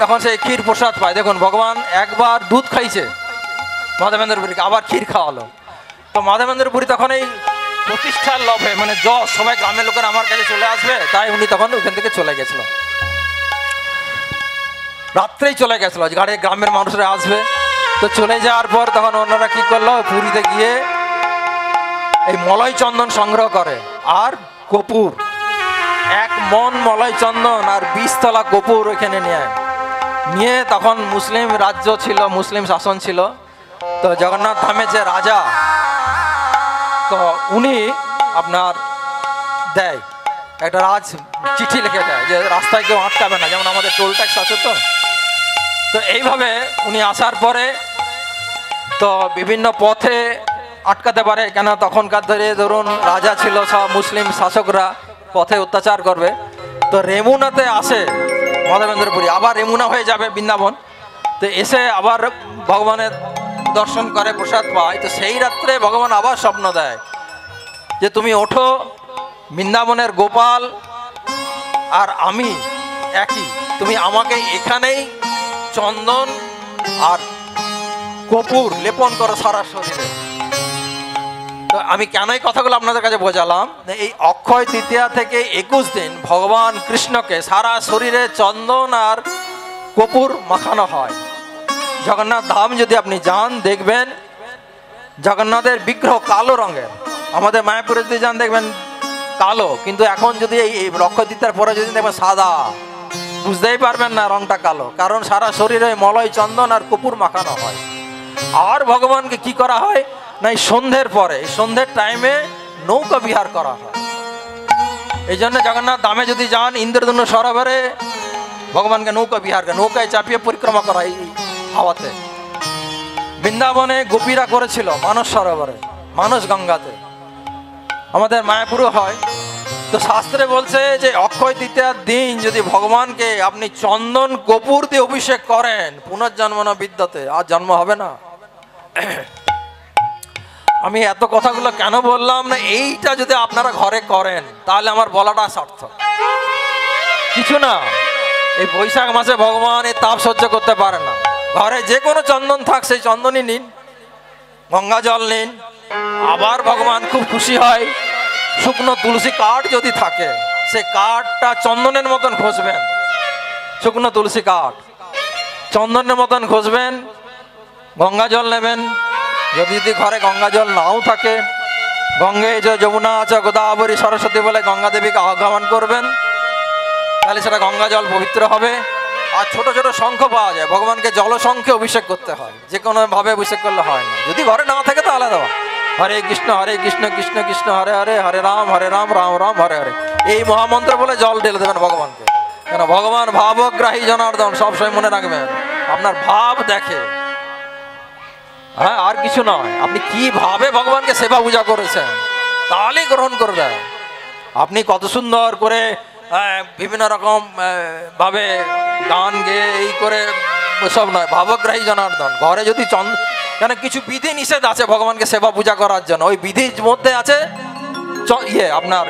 তখন সেই ক্ষীর প্রসাদ পায়। দেখুন ভগবান একবার দুধ খাইছে মাধবেন্দ্রপুরীকে, আবার ক্ষীর খাওয়ালো। তো মাধবেন্দ্রপুরী তখন এই প্রতিষ্ঠার লোভে, মানে সবাই গ্রামের লোকের আমার কাছে চলে আসবে, তাই উনি তখন ওখান থেকে চলে গেছিল, রাত্রেই চলে গেছিল, গাড়ি গ্রামের মানুষরা আসবে। তো চলে যাওয়ার পর তখন ওনারা কি করলো, পুরীতে গিয়ে এই মলয় চন্দন সংগ্রহ করে আর কপুর, 1 মণ মলয় চন্দন আর 20 তলা কপুর ওইখানে নিয়ে তখন মুসলিম রাজ্য ছিল, মুসলিম শাসন ছিল। তো জগন্নাথ ধামে যে রাজা, তো উনি আপনার দেয় একটা চিঠি লিখে দেয় যে রাস্তায় কেউ আটকাবে না, যেমন আমাদের টোল ট্যাক্স আছে। তো এইভাবে উনি আসার পরে তো বিভিন্ন পথে আটকাতে পারে, কেন তখনকার ধরুন রাজা ছিল, সব মুসলিম শাসকরা পথে অত্যাচার করবে। তো রেমুনাতে আসে মাধবেন্দ্রপুরী, আবার রেমুনা হয়ে যাবে বৃন্দাবন। তো এসে আবার ভগবানের দর্শন করে, প্রসাদ পায়। তো সেই রাত্রে ভগবান আবার স্বপ্ন দেয় যে তুমি ওঠো, বৃন্দাবনের গোপাল আর আমি একই, তুমি আমাকে এখানেই চন্দন আর কপুর লেপন করো সারা শরীরে। তো আমি কেন এই কথাগুলো আপনাদের কাছে বোঝালাম, এই অক্ষয় তৃতীয়া থেকে 21 দিন ভগবান কৃষ্ণকে সারা শরীরে চন্দন আর কপুর মাখানো হয়। জগন্নাথ ধাম যদি আপনি যান, দেখবেন জগন্নাথের বিগ্রহ কালো রঙের। আমাদের মায়াপুরে যদি যান দেখবেন কালো, কিন্তু এখন যদি এই অক্ষয় তৃতীয়ার পরে যদি দেখবেন সাদা, বুঝতেই পারবেন না রংটা কালো, কারণ সারা শরীরে মলয় চন্দন আর কপুর মাখানো হয়। আর ভগবানকে কি করা হয় না, এই সন্ধ্যের পরে, সন্ধ্যের টাইমে নৌকা বিহার করা হয়। এই জন্য জগন্নাথ ধামে যদি যান, ইন্দ্রধনু সরোবরে ভগবানকে নৌকা বিহার করে, নৌকায় চাপিয়ে পরিক্রমা করা এই হাওয়াতে। বৃন্দাবনে গোপীরা করেছিল মানস সরোবরে, মানুষ গঙ্গাতে, আমাদের মায়াপুরও হয়। তো শাস্ত্রে বলছে যে অক্ষয় তৃতীয়ার দিন যদি ভগবানকে আপনি চন্দন কপুর দিয়ে অভিষেক করেন, পুনর্জন্ম না বিদ্যাতে, আর জন্ম হবে না। আমি এত কথাগুলো কেন বললাম না, এইটা যদি আপনারা ঘরে করেন তাহলে আমার বলাটা সার্থক। কিছু না, এই বৈশাখ মাসে ভগবান এই তাপ সহ্য করতে পারে না। ঘরে যে কোনো চন্দন থাক, সেই চন্দনই নিন, গঙ্গা জল নিন। আবার ভগবান খুব খুশি হয়, শুকনো তুলসী কাঠ যদি থাকে, সে কাঠটা চন্দনের মতন ঘষবেন। শুকনো তুলসী কাঠ চন্দনের মতন ঘষবেন, গঙ্গা জল নেবেন। যদি ঘরে গঙ্গা জল নাও থাকে, গঙ্গে যে যমুনা আছে গোদাবরী সরস্বতী বলে গঙ্গা দেবীকে আহ্বান করবেন, তাহলে সেটা গঙ্গা জল পবিত্র হবে। আর ছোট ছোট শঙ্খ পাওয়া যায়, ভগবানকে জলশঙ্খে অভিষেক করতে হয়, যে কোনো ভাবে অভিষেক করলে হয় না। যদি ঘরে না থাকে তাহলে দেওয়া, হরে কৃষ্ণ কৃষ্ণ কৃষ্ণ হরে হরে, হরে রাম রাম রাম হরে হরে, এই মহামন্ত্র বলে জল ঢেলে দেবেন ভগবানকে। কেন ভগবান ভাবগ্রাহী জনার্দন, সবসময় মনে রাখবেন, আপনার ভাব দেখে। হ্যাঁ, আর কিছু নয়, আপনি কিভাবে ভগবানকে সেবা পূজা করেছেন তাহলেই গ্রহণ করবে। আপনি কত সুন্দর করে বিভিন্ন রকম ভাবে গান গেয়ে এই করে সব নয়, ভাবগ্রাহী জনার্দন। ঘরে যদি কেন কিছু বিধি নিষেধ আছে ভগবানকে সেবা পূজা করার জন্য, ওই বিধির মধ্যে আছে আপনার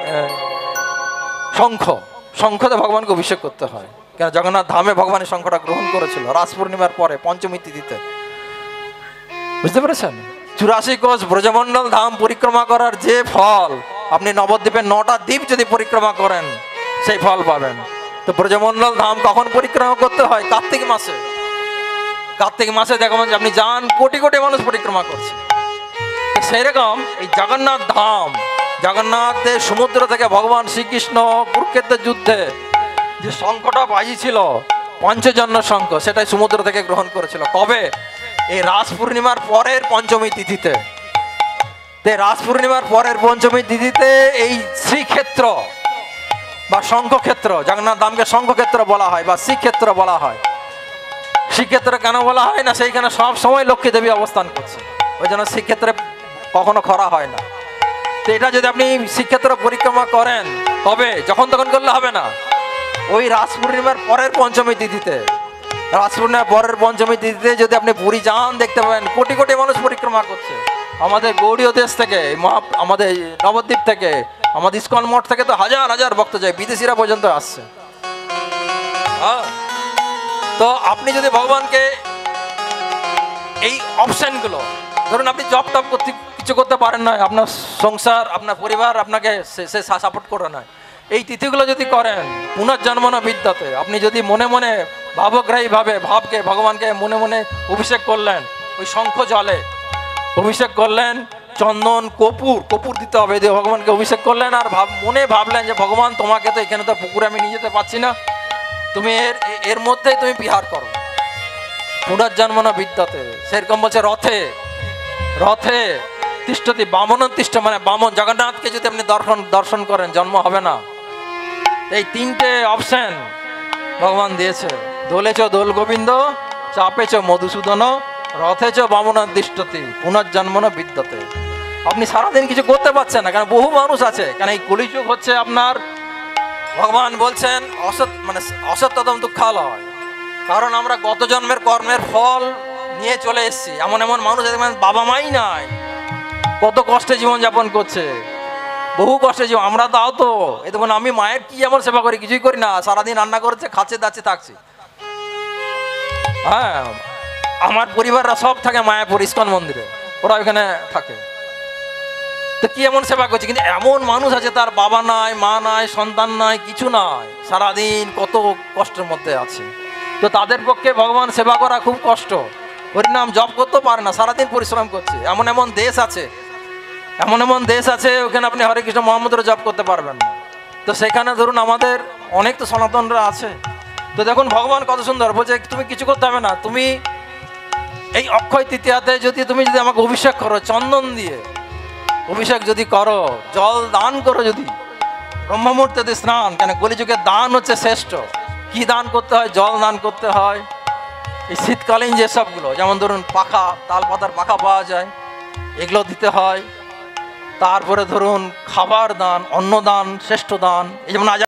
শঙ্খতে ভগবানকে অভিষেক করতে হয়। কেন জগন্নাথ ধামে ভগবানের শঙ্খটা গ্রহণ করেছিল রাস পূর্ণিমার পরে পঞ্চমী তিথিতে, বুঝতে পেরেছেন? 84 কোষ ব্রজমণ্ডল ধাম পরিক্রমা করার যে ফল, আপনি নবদ্বীপের 9টা দ্বীপ যদি পরিক্রমা করেন সেই ফল পাবেন। তো ব্রজমণ্ডল ধাম কখন পরিক্রমা করতে হয়? কার্তিক মাসে। কার্তিক মাসে দেখবেন যে আপনি যান, কোটি কোটি মানুষ পরিক্রমা করছে। সেরকম এই জগন্নাথ ধাম, জগন্নাথের সমুদ্র থেকে ভগবান শ্রীকৃষ্ণ কুরুক্ষেত্রের যুদ্ধে যে শঙ্খটা বাজিয়েছিল, পঞ্চজন্য শঙ্খ, সেটাই সমুদ্র থেকে গ্রহণ করেছিল। কবে? এই রাস পূর্ণিমার পরের পঞ্চমী তিথিতে। রাস পূর্ণিমার পরের পঞ্চমী তিথিতে এই শ্রীক্ষেত্র বা শঙ্খক্ষেত্র, জগন্নাথ ধামকে শঙ্খক্ষেত্র বলা হয় বা শ্রীক্ষেত্র বলা হয়। শ্রীক্ষেত্র কেন বলা হয় না? সেইখানে সব সময় লক্ষ্মী দেবী অবস্থান করছে, ওই জন্য শ্রীক্ষেত্রে কখনো খরা হয় না। তো এটা যদি আপনি শ্রীক্ষেত্র পরিক্রমা করেন, তবে যখন তখন করলে হবে না, ওই রাস পূর্ণিমার পরের পঞ্চমী তিথিতে, রাস পূর্ণিমার পরের পঞ্চমী তিথিতে যদি আপনি পুরী যান, দেখতে পাবেন কোটি কোটি মানুষ পরিক্রমা করছে। আমাদের গৌড়ীয় দেশ থেকে, আমাদের নবদ্বীপ থেকে, আমাদের ইস্কন মঠ থেকে তো হাজার হাজার ভক্ত যায়, বিদেশিরা পর্যন্ত আসছে। তো আপনি যদি ভগবানকে এই অপশনগুলো, ধরুন আপনি জব টপ করতে কিছু করতে পারেন না, আপনার সংসার, আপনার পরিবার আপনাকে সে সাপোর্ট করে না, এই তিথিগুলো যদি করেন, পুনর্জন্ম না বিদ্যাতে, আপনি যদি মনে মনে ভাবগ্রাহী ভাবে ভাবকে ভগবানকে মনে মনে অভিষেক করলেন, ওই শঙ্খ জলে অভিষেক করলেন, চন্দন কপুর দিতে হবে, দিয়ে ভগবানকে অভিষেক করলেন, আর মনে ভাবলেন যে ভগবান তোমাকে তো এখানে তো পুকুরে আমি নিয়ে যেতে পারছি না, তুমি এর মধ্যেই তুমি বিহার করো, পুনর্জন্ম না বিদ্যাতে। সেরকম বলছে রথে তিষ্ঠতি বামন তিষ্ঠ, মানে বামন জগন্নাথকে যদি আপনি দর্শন করেন, জন্ম হবে না। এই 3টে অপশন ভগবান দিয়েছে। দোলেচ দোল গোবিন্দ, চাপেচ মধুসূদন, রথেচ বামন তিষ্ঠতি, পুনর্জন্ম না বিদ্যাতে। আপনি সারাদিন কিছু করতে পারছেন না, কারণ বহু মানুষ আছে। কারণ এই কলিযুগ হচ্ছে আপনার, ভগবান বলছেন অসত্যতম দুঃখালয়। কারণ আমরা গত জন্মের কর্মের ফল নিয়ে চলে এসেছি। এমন মানুষ দেখবেন বাবা মাই নাই, কত কষ্টে জীবনযাপন করছে, বহু কষ্টে জীবন। আমরা তাও তো এই দেখুন, আমি মায়ের কি এমন সেবা করি? কিছুই করি না, সারাদিন রান্না করেছে, খাচ্ছে দাচ্ছে থাকছি। হ্যাঁ, আমার পরিবাররা সব থাকে মায়াপুর ইস্কন মন্দিরে, ওরা ওইখানে থাকে। তো কি এমন সেবা করছে? কিন্তু এমন মানুষ আছে তার বাবা নাই, মা নাই, সন্তান নাই, কিছু নাই, সারাদিন কত কষ্টের মধ্যে আছে। তো তাদের পক্ষে ভগবান সেবা করা খুব কষ্ট। হরিনাম জপ করতেও পারে না, সারাদিন পরিশ্রম করছে। এমন দেশ আছে ওখানে আপনি হরে কৃষ্ণ মোহাম্মদের জপ করতে পারবেন না। তো সেখানে ধরুন আমাদের অনেক তো সনাতনরা আছে। তো দেখুন ভগবান কত সুন্দর বলছে, তুমি কিছু করতে হবে না, তুমি এই অক্ষয় তৃতীয়াতে যদি আমাকে অভিষেক করো, চন্দন দিয়ে অভিষেক যদি করো, জল দান করো, যদি ব্রহ্মমূর্তিতে স্নান, কেন কলিযুগের দান হচ্ছে শ্রেষ্ঠ। কি দান করতে হয়? জল দান করতে হয়। এই শীতকালীন যেসবগুলো, যেমন ধরুন পাখা, তাল পাতার পাখা পাওয়া যায়, এগুলো দিতে হয়। তারপরে ধরুন খাবার দান, অন্নদান শ্রেষ্ঠ দান, এই যেমন আজ